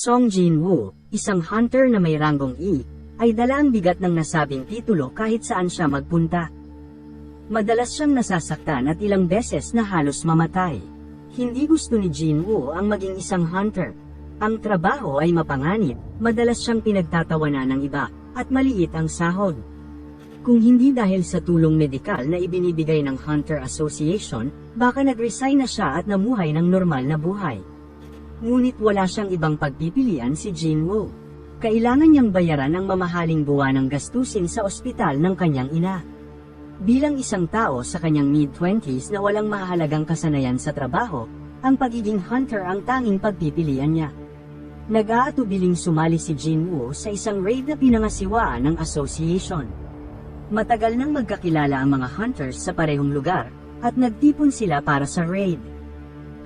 Song Jin-woo, isang hunter na may ranggong E, ay dala ang bigat ng nasabing titulo kahit saan siya magpunta. Madalas siyang nasasaktan at ilang beses na halos mamatay. Hindi gusto ni Jin-woo ang maging isang hunter. Ang trabaho ay mapanganib, madalas siyang pinagtatawanan ng iba, at maliit ang sahod. Kung hindi dahil sa tulong medikal na ibinibigay ng Hunter Association, baka nag-resign na siya at namuhay ng normal na buhay. Ngunit wala siyang ibang pagpipilian si Jin-woo. Kailangan niyang bayaran ang mamahaling buwanang gastusin sa ospital ng kanyang ina. Bilang isang tao sa kanyang mid-20s na walang mahalagang kasanayan sa trabaho, ang pagiging hunter ang tanging pagpipilian niya. Nag-aatubiling sumali si Jin-woo sa isang raid na pinangasiwaan ng association. Matagal nang magkakilala ang mga hunters sa parehong lugar, at nagtipon sila para sa raid.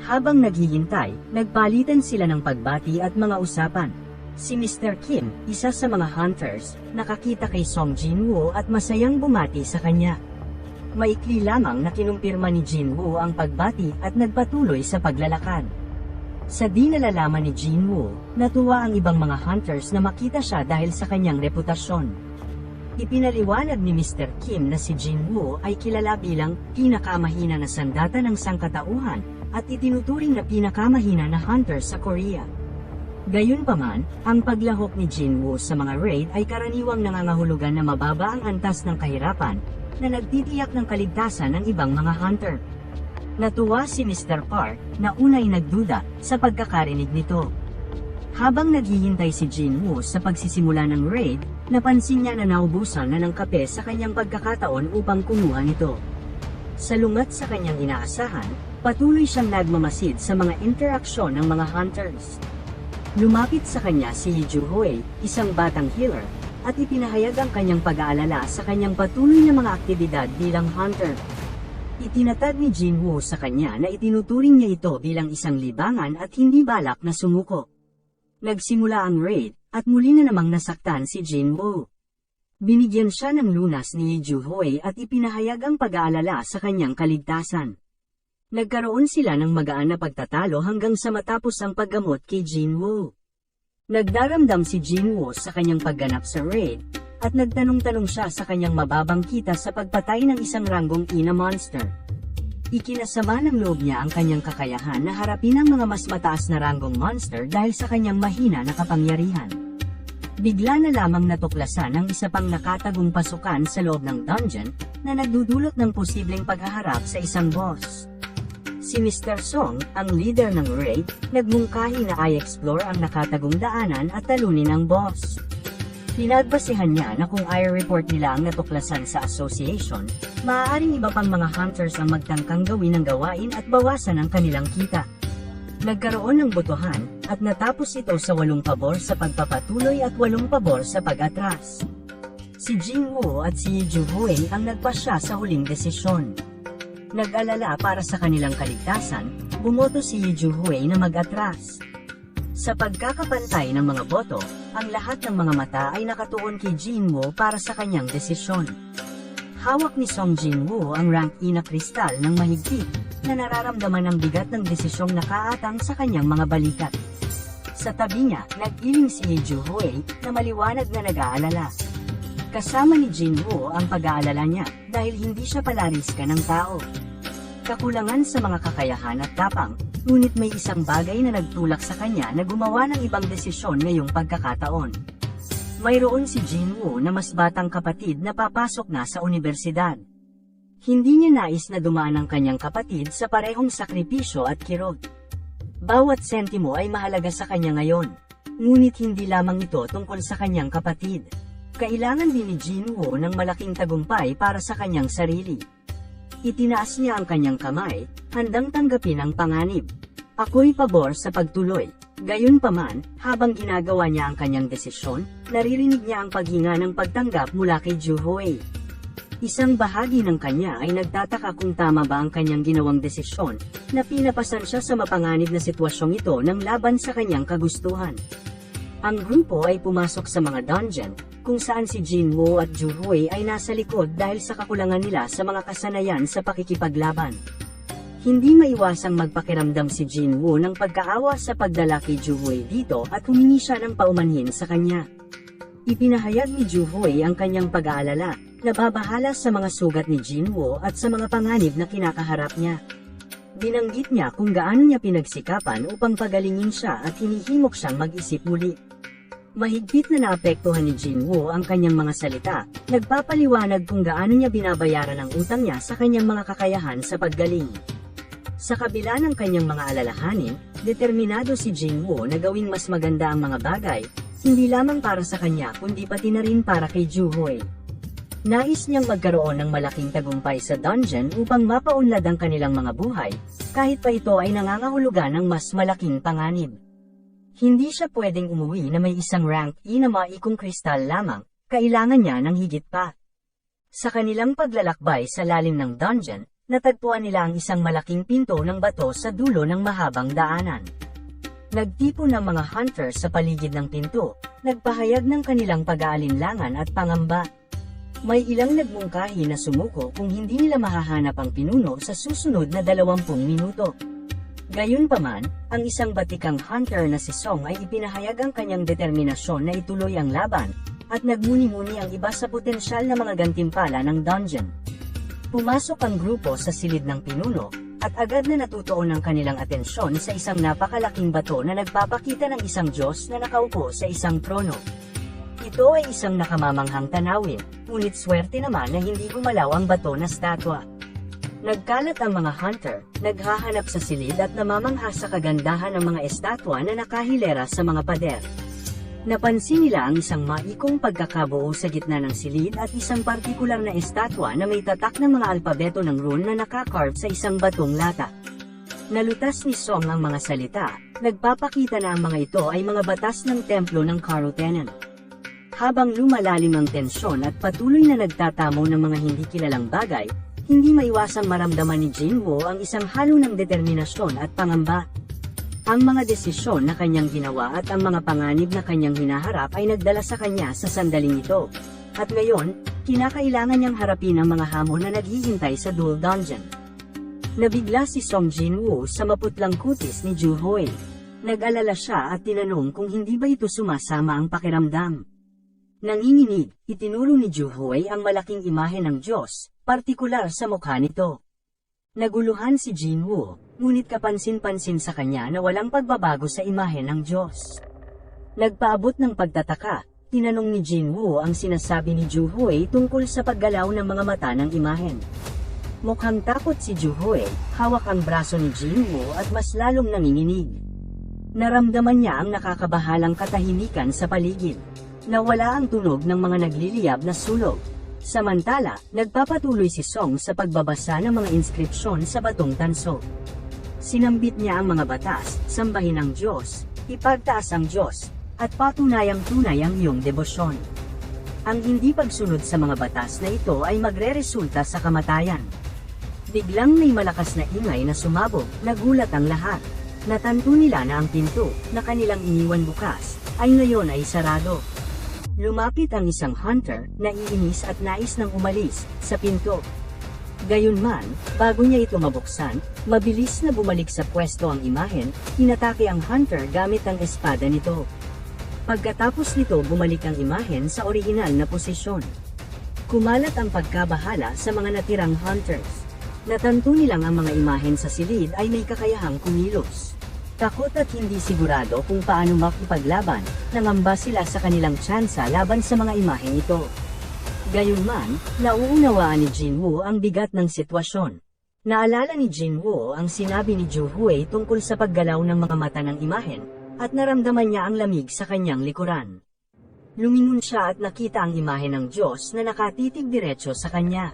Habang naghihintay, nagpalitan sila ng pagbati at mga usapan. Si Mr. Kim, isa sa mga hunters, nakakita kay Song Jin-woo at masayang bumati sa kanya. Maikli lamang na kinumpirma ni Jin-woo ang pagbati at nagpatuloy sa paglalakad. Sa di nalalaman ni Jin-woo, natuwa ang ibang mga hunters na makita siya dahil sa kanyang reputasyon. Ipinaliwanag ni Mr. Kim na si Jin-woo ay kilala bilang pinakamahina na sandata ng sangkatauhan at itinuturing na pinakamahina na hunter sa Korea. Gayunpaman, ang paglahok ni Jin-woo sa mga raid ay karaniwang nangangahulugan na mababa ang antas ng kahirapan na nagtitiyak ng kaligtasan ng ibang mga hunter. Natuwa si Mr. Park na unay nagduda sa pagkakarinig nito. Habang naghihintay si Jin-woo sa pagsisimula ng raid, napansin niya na naubusan na ng kape sa kanyang pagkakataon upang kumuha nito. Salungat sa kanyang inaasahan, patuloy siyang nagmamasid sa mga interaksyon ng mga hunters. Lumapit sa kanya si Lee Joo-hoe, isang batang healer, at ipinahayag ang kanyang pag-aalala sa kanyang patuloy na mga aktibidad bilang hunter. Itinatag ni Jin-woo sa kanya na itinuturing niya ito bilang isang libangan at hindi balak na sumuko. Nagsimula ang raid, at muli na namang nasaktan si Jin-woo. Binigyan siya ng lunas ni Lee Joo-hoe at ipinahayag ang pag-aalala sa kanyang kaligtasan. Nagkaroon sila ng magaan na pagtatalo hanggang sa matapos ang paggamot kay Jin-woo. Nagdaramdam si Jin-woo sa kanyang pagganap sa raid, at nagtanong-tanong siya sa kanyang mababang kita sa pagpatay ng isang ranggong ina monster. Ikinasama ng loob niya ang kanyang kakayahan na harapin ang mga mas mataas na ranggong monster dahil sa kanyang mahina na kapangyarihan. Bigla na lamang natuklasan ang isa pang nakatagong pasukan sa loob ng dungeon na nagdudulot ng posibleng paghaharap sa isang boss. Si Mr. Song, ang leader ng raid, nagmungkahi na i-explore ang nakatagong daanan at talunin ang boss. Pinagbasehan niya na kung i-report nila ang natuklasan sa association, maaaring iba pang mga hunters ang magtangkang gawin ang gawain at bawasan ang kanilang kita. Nagkaroon ng botohan, at natapos ito sa 8 pabor sa pagpapatuloy at 8 pabor sa pag-atras. Si Jin-woo at si Lee Joo-hoe ang nagpasya sa huling desisyon. Nag-alala para sa kanilang kaligtasan, bumoto si Lee Joo-hoe na mag-atras. Sa pagkakapantay ng mga boto, ang lahat ng mga mata ay nakatuon kay Jin-woo para sa kanyang desisyon. Hawak ni Song Jin-woo ang rank E na kristal ng mahigpit, na nararamdaman ang bigat ng desisyong nakaatang sa kanyang mga balikat. Sa tabi niya, nag-iling si Lee Joo-hoe na maliwanag na nag-aalala. Kasama ni Jin-woo ang pag-aalala niya dahil hindi siya palariska ng tao. Kakulangan sa mga kakayahan at tapang, ngunit may isang bagay na nagtulak sa kanya na gumawa ng ibang desisyon ngayong pagkakataon. Mayroon si Jin-woo na mas batang kapatid na papasok na sa unibersidad. Hindi niya nais na dumaan ang kanyang kapatid sa parehong sakripisyo at kirot. Bawat sentimo ay mahalaga sa kanya ngayon, ngunit hindi lamang ito tungkol sa kanyang kapatid. Kailangan din ni Jin-woo ng malaking tagumpay para sa kanyang sarili. Itinaas niya ang kanyang kamay, handang tanggapin ang panganib. Ako'y pabor sa pagtuloy. Gayunpaman, habang ginagawa niya ang kanyang desisyon, naririnig niya ang paghinga ng pagtanggap mula kay Joo-hoe. Isang bahagi ng kanya ay nagtataka kung tama ba ang kanyang ginawang desisyon, na pinapasan siya sa mapanganib na sitwasyong ito ng laban sa kanyang kagustuhan. Ang grupo ay pumasok sa mga dungeon, kung saan si Jin-woo at Joo-hoe ay nasa likod dahil sa kakulangan nila sa mga kasanayan sa pakikipaglaban. Hindi maiwasang magpakiramdam si Jinwoo ng pagkaawa sa pagdala kay Juhoy dito at humingi siya ng paumanhin sa kanya. Ipinahayag ni Juhoy ang kanyang pag-aalala, nababahala sa mga sugat ni Jinwoo at sa mga panganib na kinakaharap niya. Binanggit niya kung gaano niya pinagsikapan upang pagalingin siya at hinihimok siyang mag-isip muli. Mahigpit na naapektuhan ni Jinwoo ang kanyang mga salita, nagpapaliwanag kung gaano niya binabayaran ang utang niya sa kanyang mga kakayahan sa paggaling. Sa kabila ng kanyang mga alalahanin, determinado si Jinwoo na gawing mas maganda ang mga bagay, hindi lamang para sa kanya kundi pati na rin para kay Juhoy. Nais niyang magkaroon ng malaking tagumpay sa dungeon upang mapaunlad ang kanilang mga buhay, kahit pa ito ay nangangahulugan ng mas malaking panganib. Hindi siya pwedeng umuwi na may isang rank E na maikong kristal lamang, kailangan niya ng higit pa. Sa kanilang paglalakbay sa lalim ng dungeon, natagpuan nila ang isang malaking pinto ng bato sa dulo ng mahabang daanan. Nagtipon ng mga hunters sa paligid ng pinto, nagpahayag ng kanilang pag-aalinlangan at pangamba. May ilang nagmungkahi na sumuko kung hindi nila mahahanap ang pinuno sa susunod na 20 minuto. Gayunpaman, ang isang batikang hunter na si Song ay ipinahayag ang kanyang determinasyon na ituloy ang laban, at nagmuni-muni ang iba sa potensyal na mga gantimpala ng dungeon. Pumasok ang grupo sa silid ng pinuno, at agad na natutuon ang kanilang atensyon sa isang napakalaking bato na nagpapakita ng isang Diyos na nakaupo sa isang trono. Ito ay isang nakamamanghang tanawin, ngunit swerte naman na hindi gumalaw ang bato na statwa. Nagkalat ang mga hunter, naghahanap sa silid at namamangha sa kagandahan ng mga estatwa na nakahilera sa mga pader. Napansin nila ang isang maikong pagkakabuo sa gitna ng silid at isang partikular na estatwa na may tatak ng mga alpabeto ng rune na nakakarve sa isang batong lata. Nalutas ni Song ang mga salita, nagpapakita na ang mga ito ay mga batas ng templo ng Karutenan. Habang lumalalim ang tensyon at patuloy na nagtatamo ng mga hindi kilalang bagay, hindi maiwasang maramdaman ni Jinwoo ang isang halo ng determinasyon at pangamba. Ang mga desisyon na kanyang ginawa at ang mga panganib na kanyang hinaharap ay nagdala sa kanya sa sandaling ito. At ngayon, kinakailangan niyang harapin ang mga hamon na naghihintay sa Dual Dungeon. Nabigla si Song Jinwoo sa maputlang kutis ni Juhoy. Nag-alala siya at tinanong kung hindi ba ito sumasama ang pakiramdam. Nanginginig, itinuro ni Juhoy ang malaking imahe ng Diyos, partikular sa mukha nito. Naguluhan si Jinwoo, ngunit kapansin-pansin sa kanya na walang pagbabago sa imahe ng Diyos. Nagpaabot ng pagtataka, tinanong ni Jinwoo ang sinasabi ni Juhoy tungkol sa paggalaw ng mga mata ng imahen. Mukhang takot si Juhoy, hawak ang braso ni Jinwoo at mas lalong nanginginig. Naramdaman niya ang nakakabahalang katahimikan sa paligid. Nawala ang tunog ng mga nagliliyab na sulog. Samantala, nagpapatuloy si Song sa pagbabasa ng mga inskripsyon sa batong tanso. Sinambit niya ang mga batas, sambahin ang Diyos, ipagtaas ang Diyos, at patunayang tunay ang iyong debosyon. Ang hindi pagsunod sa mga batas na ito ay magreresulta sa kamatayan. Biglang may malakas na ingay na sumabog, nagulat ang lahat. Natanto nila na ang pinto, na kanilang iniwan bukas, ay ngayon ay sarado. Lumapit ang isang hunter, naiinis at nais nang umalis, sa pinto. Gayunman, bago niya ito mabuksan, mabilis na bumalik sa pwesto ang imahen, hinatake ang hunter gamit ang espada nito. Pagkatapos nito bumalik ang imahen sa orihinal na posisyon. Kumalat ang pagkabahala sa mga natirang hunters. Natanto nilang ang mga imahen sa silid ay may kakayahang kumilos. Takot at hindi sigurado kung paano makipaglaban, nangamba sila sa kanilang tsansa laban sa mga imaheng ito. Gayunman, nauunawaan ni Jinwoo ang bigat ng sitwasyon. Naalala ni Jinwoo ang sinabi ni Juhoy tungkol sa paggalaw ng mga mata ng imahen, at naramdaman niya ang lamig sa kanyang likuran. Lumingon siya at nakita ang imahe ng Diyos na nakatitig diretso sa kanya.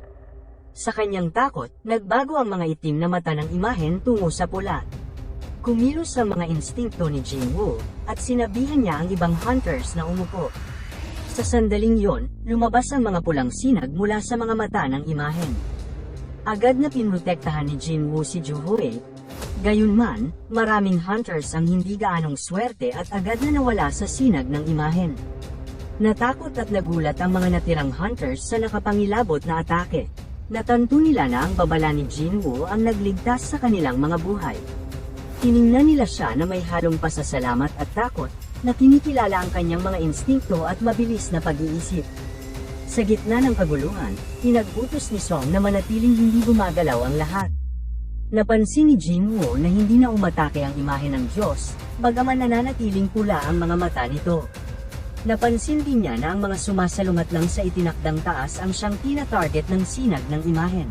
Sa kanyang takot, nagbago ang mga itim na mata ng imahen tungo sa pula. Kumilos ang mga instinkto ni Jinwoo, at sinabihan niya ang ibang hunters na umupo. Sa sandaling yon, lumabas ang mga pulang sinag mula sa mga mata ng imahen. Agad na pinrotektahan ni Jinwoo si Juhoy. Gayunman, maraming hunters ang hindi gaanong swerte at agad na nawala sa sinag ng imahen. Natakot at nagulat ang mga natirang hunters sa nakapangilabot na atake. Natanto nila na ang babala ni Jinwoo ang nagligtas sa kanilang mga buhay. Tiningnan nila siya na may halong pasasalamat at takot, na kinikilala ang kanyang mga instinkto at mabilis na pag-iisip. Sa gitna ng kaguluhan, pinag-utos ni Song na manatiling hindi gumagalaw ang lahat. Napansin ni Jinwoo na hindi na umatake ang imahe ng Diyos, bagaman nananatiling pula ang mga mata nito. Napansin din niya na ang mga sumasalungat lang sa itinakdang taas ang siyang tina-target ng sinag ng imahen.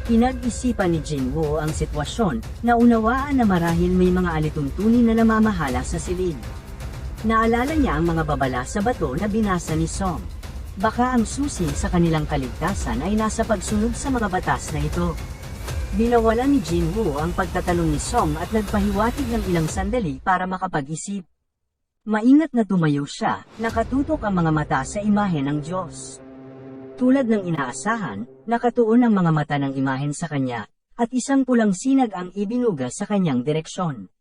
Pinag-isipan ni Jinwoo ang sitwasyon, na unawaan na marahil may mga alituntunin na namamahala sa silid. Naalala niya ang mga babala sa bato na binasa ni Song. Baka ang susi sa kanilang kaligtasan ay nasa pagsunod sa mga batas na ito. Binawalan ni Jinwoo ang pagtatanong ni Song at nagpahiwatig ng ilang sandali para makapag-isip. Maingat na tumayo siya, nakatutok ang mga mata sa imahe ng Diyos. Tulad ng inaasahan, nakatuon ang mga mata ng imahen sa kanya, at isang pulang sinag ang ibinuga sa kanyang direksyon.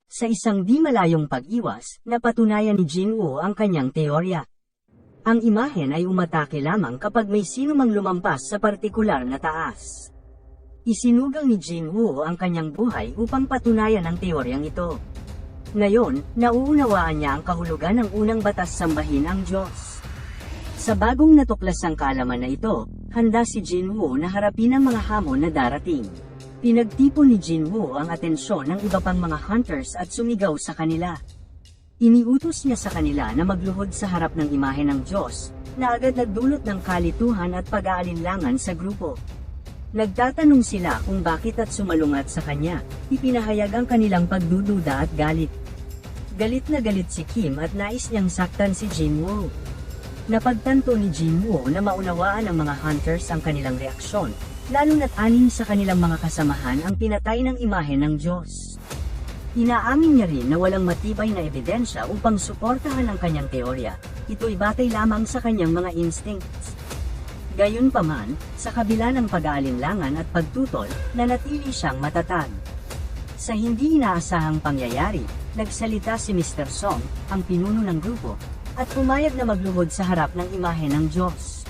Sa isang di malayong pag-iwas, napatunayan ni Jinwoo ang kanyang teorya. Ang imahen ay umatake lamang kapag may sino mang lumampas sa partikular na taas. Isinugal ni Jinwoo ang kanyang buhay upang patunayan ang teoryang ito. Ngayon, nauunawaan niya ang kahulugan ng unang batas sambahin ang Diyos. Sa bagong natuklasang kaalaman na ito, handa si Jinwoo na harapin ang mga hamon na darating. Pinagtipon ni Jinwoo ang atensyon ng iba pang mga hunters at sumigaw sa kanila. Iniutos niya sa kanila na magluhod sa harap ng imahe ng Diyos, na agad nagdulot ng kalituhan at pag-aalinlangan sa grupo. Nagtatanong sila kung bakit at sumalungat sa kanya, ipinahayag ang kanilang pagdududa at galit. Galit na galit si Kim at nais niyang saktan si Jinwoo. Napagtanto ni Jinwoo na maunawaan ng mga hunters ang kanilang reaksyon, lalo na't anim sa kanilang mga kasamahan ang pinatay ng imahe ng Diyos. Inaamin niya rin na walang matibay na ebidensya upang suportahan ang kanyang teorya, ito'y batay lamang sa kanyang mga instincts. Gayunpaman, sa kabila ng pag-aalinlangan at pagtutol, nanatili siyang matatag. Sa hindi inaasahang pangyayari, nagsalita si Mr. Song, ang pinuno ng grupo, at pumayag na magluhod sa harap ng imahe ng Diyos.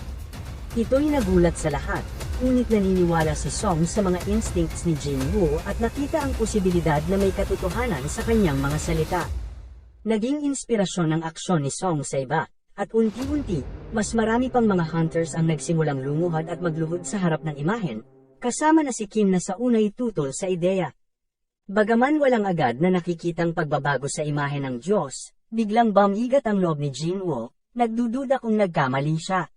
Ito'y nagulat sa lahat, ngunit naniniwala si Song sa mga instincts ni Jinwoo at nakita ang posibilidad na may katotohanan sa kanyang mga salita. Naging inspirasyon ang aksyon ni Song sa iba, at unti-unti, mas marami pang mga hunters ang nagsimulang lumuhod at magluhod sa harap ng imahen, kasama na si Kim na sa unay tutol sa ideya. Bagaman walang agad na nakikitang pagbabago sa imahe ng Diyos, biglang bumigat ang loob ni Jinwoo, nagdududa kung nagkamali siya.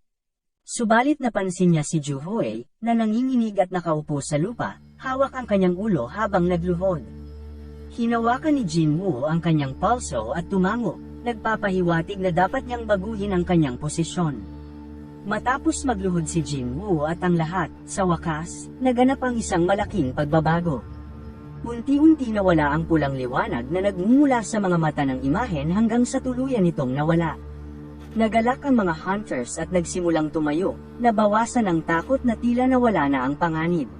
Subalit napansin niya si Ju Hoey, na nanginginig at nakaupo sa lupa, hawak ang kanyang ulo habang nagluhod. Hinawakan ni Jinwoo ang kanyang pulso at tumango, nagpapahiwatig na dapat niyang baguhin ang kanyang posisyon. Matapos magluhod si Jinwoo at ang lahat, sa wakas, naganap ang isang malaking pagbabago. Unti-unti nawala ang pulang liwanag na nagmumula sa mga mata ng imahen hanggang sa tuluyan itong nawala. Nagalak ang mga hunters at nagsimulang tumayo, nabawasan ang takot na tila nawala na ang panganib.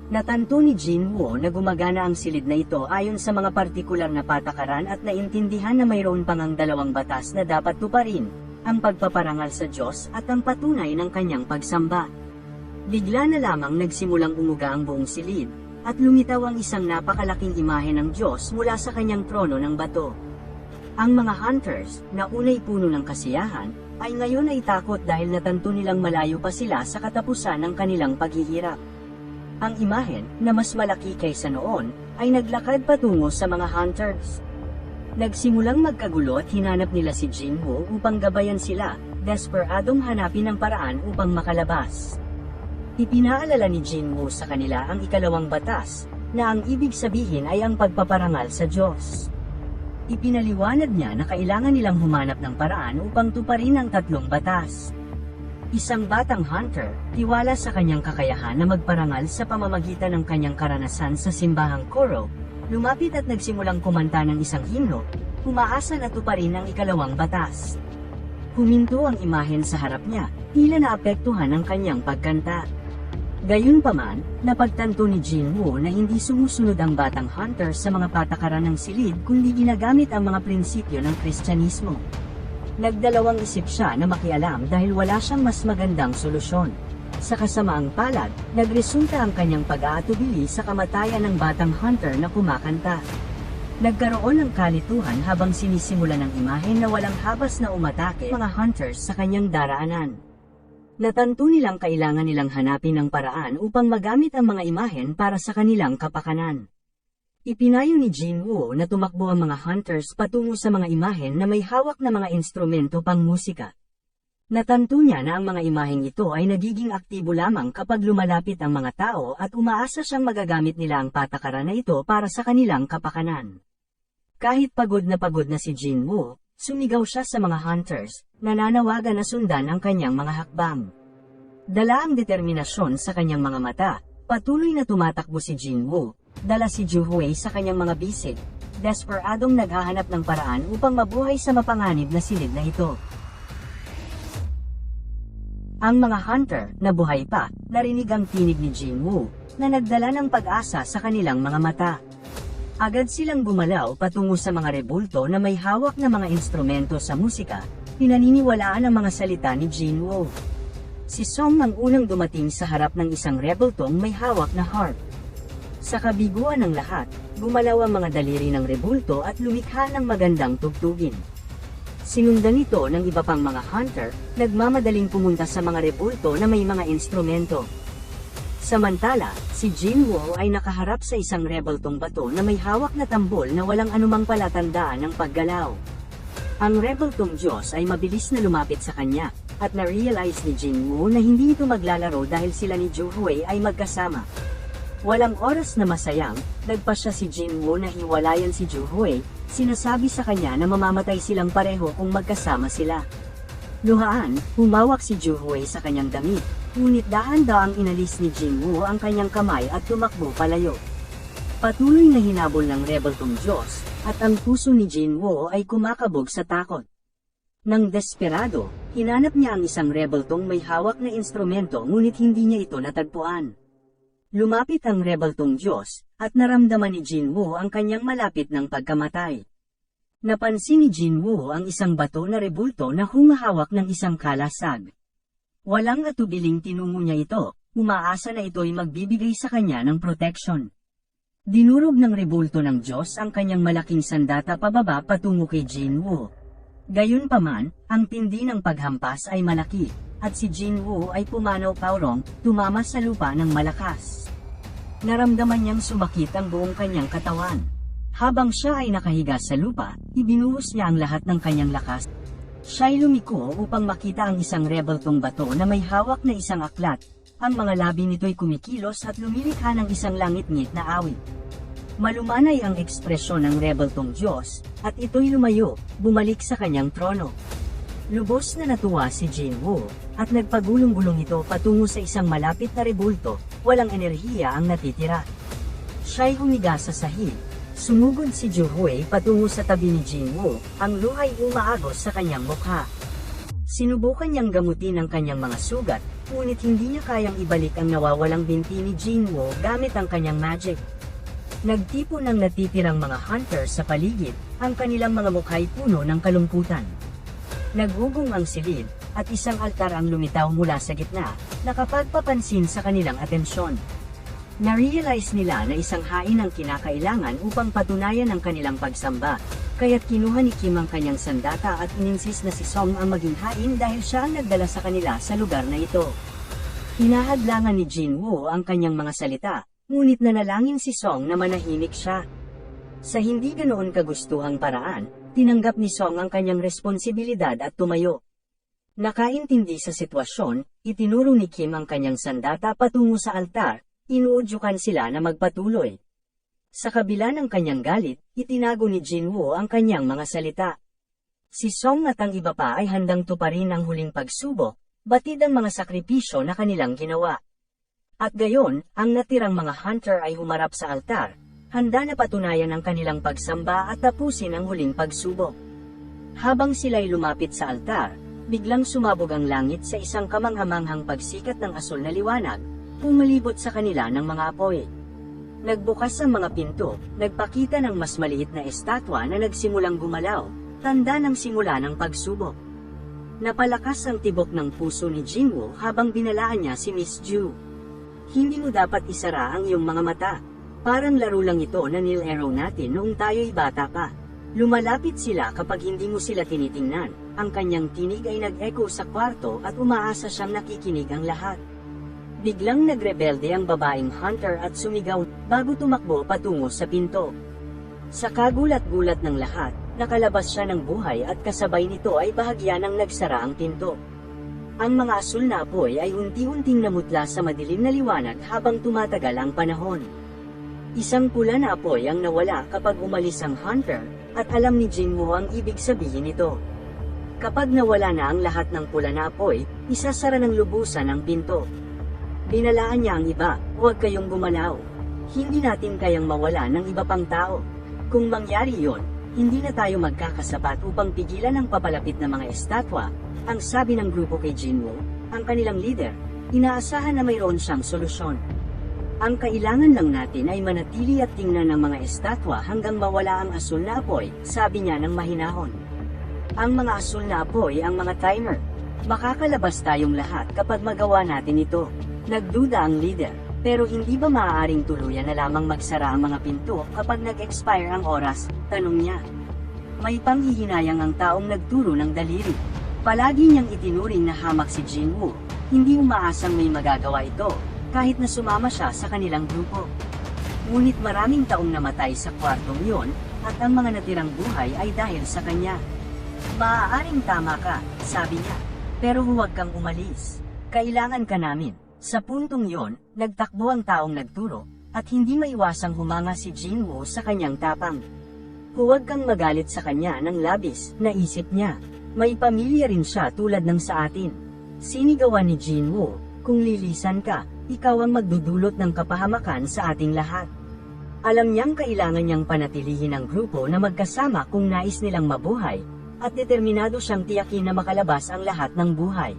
Natanto ni Jinwoo na gumagana ang silid na ito ayon sa mga partikular na patakaran at naintindihan na mayroon pang ang dalawang batas na dapat tuparin, ang pagpaparangal sa Diyos at ang patunay ng kanyang pagsamba. Bigla na lamang nagsimulang umuga ang buong silid, at lumitaw ang isang napakalaking imahe ng Diyos mula sa kanyang trono ng bato. Ang mga hunters, na unay puno ng kasiyahan, ay ngayon ay takot dahil natanto nilang malayo pa sila sa katapusan ng kanilang paghihirap. Ang imahen, na mas malaki kaysa noon, ay naglakad patungo sa mga hunters. Nagsimulang magkagulo at hinanap nila si Jinwoo upang gabayan sila, desperadong hanapin ang paraan upang makalabas. Ipinaalala ni Jinwoo sa kanila ang ikalawang batas, na ang ibig sabihin ay ang pagpaparangal sa Diyos. Ipinaliwanag niya na kailangan nilang humanap ng paraan upang tuparin ang tatlong batas. Isang batang hunter, tiwala sa kanyang kakayahan na magparangal sa pamamagitan ng kanyang karanasan sa simbahang Koro, lumapit at nagsimulang kumanta ng isang himno, umaasa na tuparin ang ikalawang batas. Huminto ang imahen sa harap niya, tila naapektuhan ang kanyang pagkanta. Gayunpaman, napagtanto ni Jinwoo na hindi sumusunod ang batang hunter sa mga patakaran ng silid kundi ginagamit ang mga prinsipyo ng Kristyanismo. Nagdalawang isip siya na makialam dahil wala siyang mas magandang solusyon. Sa kasamaang palad, nagresulta ang kanyang pag-aatubili sa kamatayan ng batang hunter na kumakanta. Nagkaroon ng kalituhan habang sinisimula ng imahen na walang habas na umatake mga hunters sa kanyang daraanan. Natanto nilang kailangan nilang hanapin ng paraan upang magamit ang mga imahen para sa kanilang kapakanan. Ipinayo ni Jinwoo na tumakbo ang mga hunters patungo sa mga imahen na may hawak na mga instrumento pang musika. Natanto niya na ang mga imaheng ito ay nagiging aktibo lamang kapag lumalapit ang mga tao at umaasa siyang magagamit nila ang patakaran na ito para sa kanilang kapakanan. Kahit pagod na si Jinwoo, sumigaw siya sa mga hunters, nananawagan na sundan ang kanyang mga hakbang. Dala ang determinasyon sa kanyang mga mata, patuloy na tumatakbo si Jinwoo, dala si Juhui sa kanyang mga bisig, desperadong naghahanap ng paraan upang mabuhay sa mapanganib na silid na ito. Ang mga hunter, na buhay pa, narinig ang tinig ni Jinwoo, na nagdala ng pag-asa sa kanilang mga mata. Agad silang gumalaw patungo sa mga rebulto na may hawak na mga instrumento sa musika, pinaniniwalaan ang mga salita ni Jinwoo. Si Song ang unang dumating sa harap ng isang rebultong may hawak na harp. Sa kabiguan ng lahat, gumalaw ang mga daliri ng rebulto at lumikha ng magandang tugtugin. Sinundan ito ng iba pang mga hunter, nagmamadaling pumunta sa mga rebulto na may mga instrumento. Samantala, si Jinwoo ay nakaharap sa isang rebultong bato na may hawak na tambol na walang anumang palatandaan ng paggalaw. Ang rebultong Diyos ay mabilis na lumapit sa kanya, at na-realize ni Jinwoo na hindi ito maglalaro dahil sila ni Juhui ay magkasama. Walang oras na masayang, nagpasya si Jinwoo na hiwalayan si Juhui, sinasabi sa kanya na mamamatay silang pareho kung magkasama sila. Luhaan, humawak si Juhui sa kanyang damit, ngunit dahan-daang inalis ni Jinwoo ang kanyang kamay at tumakbo palayo. Patuloy na hinabol ng rebeltong Diyos, at ang puso ni Jinwoo ay kumakabog sa takot. Nang desperado, hinanap niya ang isang rebeltong may hawak na instrumento ngunit hindi niya ito natagpuan. Lumapit ang rebeltong Diyos, at naramdaman ni Jinwoo ang kanyang malapit ng pagkamatay. Napansin ni Jinwoo ang isang bato na rebulto na humahawak ng isang kalasag. Walang atubiling tinungo niya ito, umaasa na ito'y magbibigay sa kanya ng protection. Dinurog ng rebulto ng Diyos ang kanyang malaking sandata pababa patungo kay Jinwoo. Gayunpaman, ang tindi ng paghampas ay malaki, at si Jinwoo ay pumanaw-paurong, tumama sa lupa ng malakas. Naramdaman niyang sumakit ang buong kanyang katawan. Habang siya ay nakahiga sa lupa, ibinuhos niya ang lahat ng kanyang lakas. Siya'y lumiko upang makita ang isang rebeltong bato na may hawak na isang aklat. Ang mga labi nito'y kumikilos at lumilikha ng isang langit-ngit na awit. Malumanay ang ekspresyon ng rebeltong Diyos, at ito'y lumayo, bumalik sa kanyang trono. Lubos na natuwa si Jinwoo, at nagpagulong-gulong ito patungo sa isang malapit na rebulto, walang enerhiya ang natitira. Siya'y humiga sa sahig. Sumugod si Juhui patungo sa tabi ni Jinwoo, ang luhay umaagos sa kanyang mukha. Sinubukan niyang gamutin ang kanyang mga sugat, ngunit hindi niya kayang ibalik ang nawawalang binti ni Jinwoo gamit ang kanyang magic. Nagtipon ng natitirang mga hunters sa paligid, ang kanilang mga mukha'y puno ng kalungkutan. Nagugong ang silid, at isang altar ang lumitaw mula sa gitna, nakapagpapansin sa kanilang atensyon. Na-realize nila na isang hain ang kinakailangan upang patunayan ang kanilang pagsamba, kaya't kinuha ni Kim ang kanyang sandata at ininsis na si Song ang maging hain dahil siya ang nagdala sa kanila sa lugar na ito. Hinahadlangan ni Jinwoo ang kanyang mga salita, ngunit nanalangin si Song na manahimik siya. Sa hindi ganoon kagustuhang paraan, tinanggap ni Song ang kanyang responsibilidad at tumayo. Nakaintindi sa sitwasyon, itinuro ni Kim ang kanyang sandata patungo sa altar, inuudyukan sila na magpatuloy. Sa kabila ng kanyang galit, itinago ni Jinwoo ang kanyang mga salita. Si Song at ang iba pa ay handang tuparin ang huling pagsubok, batid ang mga sakripisyo na kanilang ginawa. At gayon, ang natirang mga hunter ay humarap sa altar, handa na patunayan ang kanilang pagsamba at tapusin ang huling pagsubok. Habang sila'y lumapit sa altar, biglang sumabog ang langit sa isang kamanghamanghang pagsikat ng asul na liwanag, pumalibot sa kanila ng mga apoy. Nagbukas ang mga pinto, nagpakita ng mas maliit na estatwa na nagsimulang gumalaw, tanda ng simula ng pagsubok. Napalakas ang tibok ng puso ni Jinwoo habang binalaan niya si Miss Ju. Hindi mo dapat isara ang iyong mga mata. Parang laro lang ito na nilaro natin noong tayo'y bata pa. Lumalapit sila kapag hindi mo sila tinitingnan. Ang kanyang tinig ay nag-echo sa kwarto at umaasa siyang nakikinig ang lahat. Biglang nagrebelde ang babaeng hunter at sumigaw bago tumakbo patungo sa pinto. Sa kagulat-gulat ng lahat, nakalabas siya ng buhay at kasabay nito ay bahagya ng nagsara ang pinto. Ang mga asul na apoy ay unti-unting namutla sa madilim na liwanag habang tumatagal ang panahon. Isang pula na apoy ang nawala kapag umalis ang hunter, at alam ni Jinwoo ang ibig sabihin nito. Kapag nawala na ang lahat ng pula na apoy, isasara ng lubusan ang pinto. Binalaan niya ang iba, huwag kayong gumalaw. Hindi natin kayang mawala ng iba pang tao. Kung mangyari yon, hindi na tayo magkakasapat upang pigilan ang papalapit na mga estatwa, ang sabi ng grupo kay Jinwoo, ang kanilang leader. Inaasahan na mayroon siyang solusyon. Ang kailangan lang natin ay manatili at tingnan ang mga estatwa hanggang mawala ang asul na apoy, sabi niya ng mahinahon. Ang mga asul na apoy ang mga timer. Makakalabas tayong lahat kapag magawa natin ito. Nagduda ang leader, pero hindi ba maaaring tuluyan na lamang magsara ang mga pinto kapag nag-expire ang oras, tanong niya. May panghihinayang ang taong nagturo ng daliri. Palagi niyang itinuring na hamak si Jinwoo, hindi umaasang may magagawa ito, kahit na sumama siya sa kanilang grupo. Ngunit maraming taong namatay sa kwartong iyon, at ang mga natirang buhay ay dahil sa kanya. Maaaring tama ka, sabi niya, pero huwag kang umalis. Kailangan ka namin. Sa puntong iyon, nagtakbo ang taong nagturo, at hindi maiwasang humanga si Jinwoo sa kanyang tapang. Huwag kang magalit sa kanya ng labis, naisip niya. May pamilya rin siya tulad ng sa atin. Sinigawan ni Jinwoo, kung lilisan ka, ikaw ang magdudulot ng kapahamakan sa ating lahat. Alam niyang kailangan niyang panatilihin ang grupo na magkasama kung nais nilang mabuhay, at determinado siyang tiyakin na makalabas ang lahat ng buhay.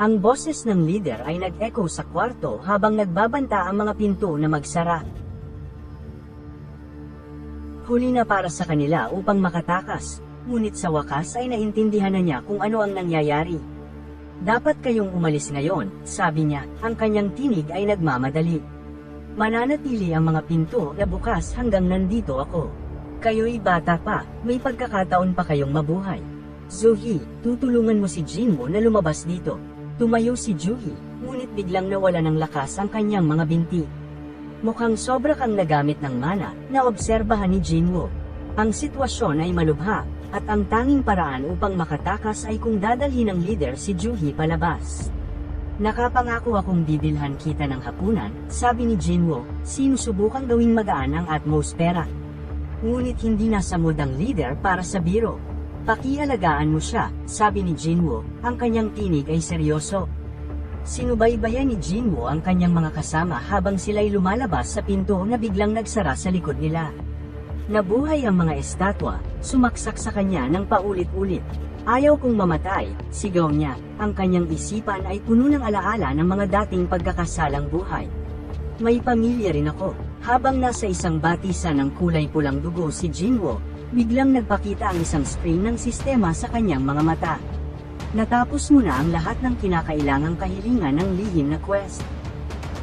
Ang boses ng leader ay nag-echo sa kwarto habang nagbabanta ang mga pinto na magsara. Huli na para sa kanila upang makatakas, ngunit sa wakas ay naintindihan na niya kung ano ang nangyayari. Dapat kayong umalis ngayon, sabi niya, ang kanyang tinig ay nagmamadali. Mananatili ang mga pinto na bukas hanggang nandito ako. Kayo'y bata pa, may pagkakataon pa kayong mabuhay. Zuhi, tutulungan mo si Jinwoo na lumabas dito. Tumayo si Juhi, ngunit biglang nawala ng lakas ang kanyang mga binti. Mukhang sobra kang nagamit ng mana, na obserbahan ni Jinwoo. Ang sitwasyon ay malubha, at ang tanging paraan upang makatakas ay kung dadalhin ng leader si Juhi palabas. Nakapangako akong bibilhan kita ng hapunan, sabi ni Jinwoo, sinusubukang gawing magaan ang atmosfera. Ngunit hindi nasa mood ang leader para sa biro. Pakialagaan mo siya, sabi ni Jinwoo, ang kanyang tinig ay seryoso. Sinubaybayan ni Jinwoo ang kanyang mga kasama habang sila'y lumalabas sa pinto na biglang nagsara sa likod nila. Nabuhay ang mga estatwa, sumaksak sa kanya ng paulit-ulit. Ayaw kong mamatay, sigaw niya, ang kanyang isipan ay puno ng alaala ng mga dating pagkakasalang buhay. May pamilya rin ako. Habang nasa isang batisan ng kulay pulang dugo si Jinwoo, biglang nagpakita ang isang screen ng sistema sa kanyang mga mata. Natapos mo na ang lahat ng kinakailangang kahilingan ng lihim na quest.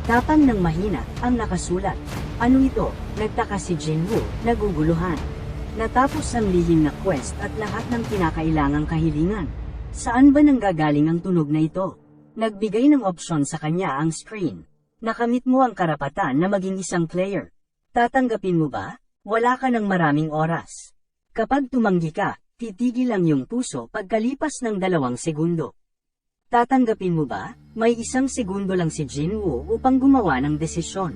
Tapang ng mahina, ang nakasulat. Ano ito? Nagtaka si Jinwoo, naguguluhan. Natapos ang lihim na quest at lahat ng kinakailangang kahilingan. Saan ba nanggagaling ang tunog na ito? Nagbigay ng opsyon sa kanya ang screen. Nakamit mo ang karapatan na maging isang player. Tatanggapin mo ba? Wala ka ng maraming oras. Kapag tumanggi ka, titigil ang iyong puso pagkalipas ng 2 segundo. Tatanggapin mo ba? May 1 segundo lang si Jinwoo upang gumawa ng desisyon.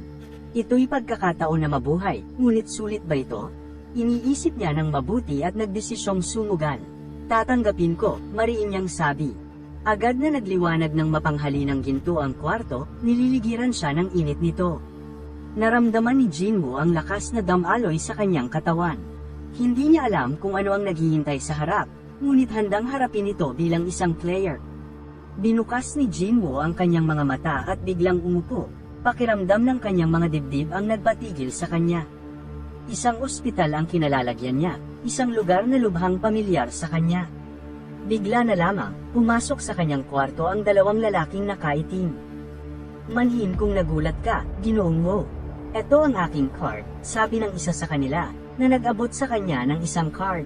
Ito'y pagkakataon na mabuhay, ngunit sulit ba ito? Iniisip niya ng mabuti at nagdesisyong sumugal. Tatanggapin ko, mariin niyang sabi. Agad na nagliwanag ng mapanghalinang ginto ang kwarto, nililigiran siya ng init nito. Naramdaman ni Jinwoo ang lakas na damaloy sa kanyang katawan. Hindi niya alam kung ano ang naghihintay sa harap, ngunit handang harapin ito bilang isang player. Binukas ni Jinwoo ang kanyang mga mata at biglang umupo. Pakiramdam ng kanyang mga dibdib ang nagpatigil sa kanya. Isang ospital ang kinalalagyan niya, isang lugar na lubhang pamilyar sa kanya. Bigla na lamang, pumasok sa kanyang kwarto ang dalawang lalaking nakaitim. Manhin kung nagulat ka, Ginoong Wu. Ito ang aking card, sabi ng isa sa kanila, na nag-abot sa kanya ng isang card.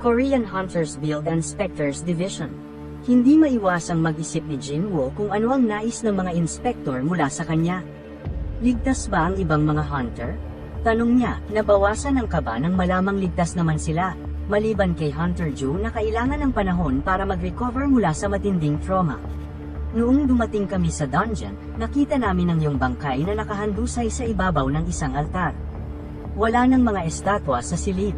Korean Hunters Build Inspectors Division. Hindi maiwasang mag-isip ni Jinwoo kung ano ang nais ng mga inspektor mula sa kanya. Ligtas ba ang ibang mga hunter? Tanong niya, nabawasan ang kaba nang malamang ligtas naman sila, maliban kay Hunter Ju na kailangan ng panahon para mag-recover mula sa matinding trauma. Noong dumating kami sa dungeon, nakita namin ang iyong bangkay na nakahandusay sa ibabaw ng isang altar. Wala nang mga estatwa sa silid.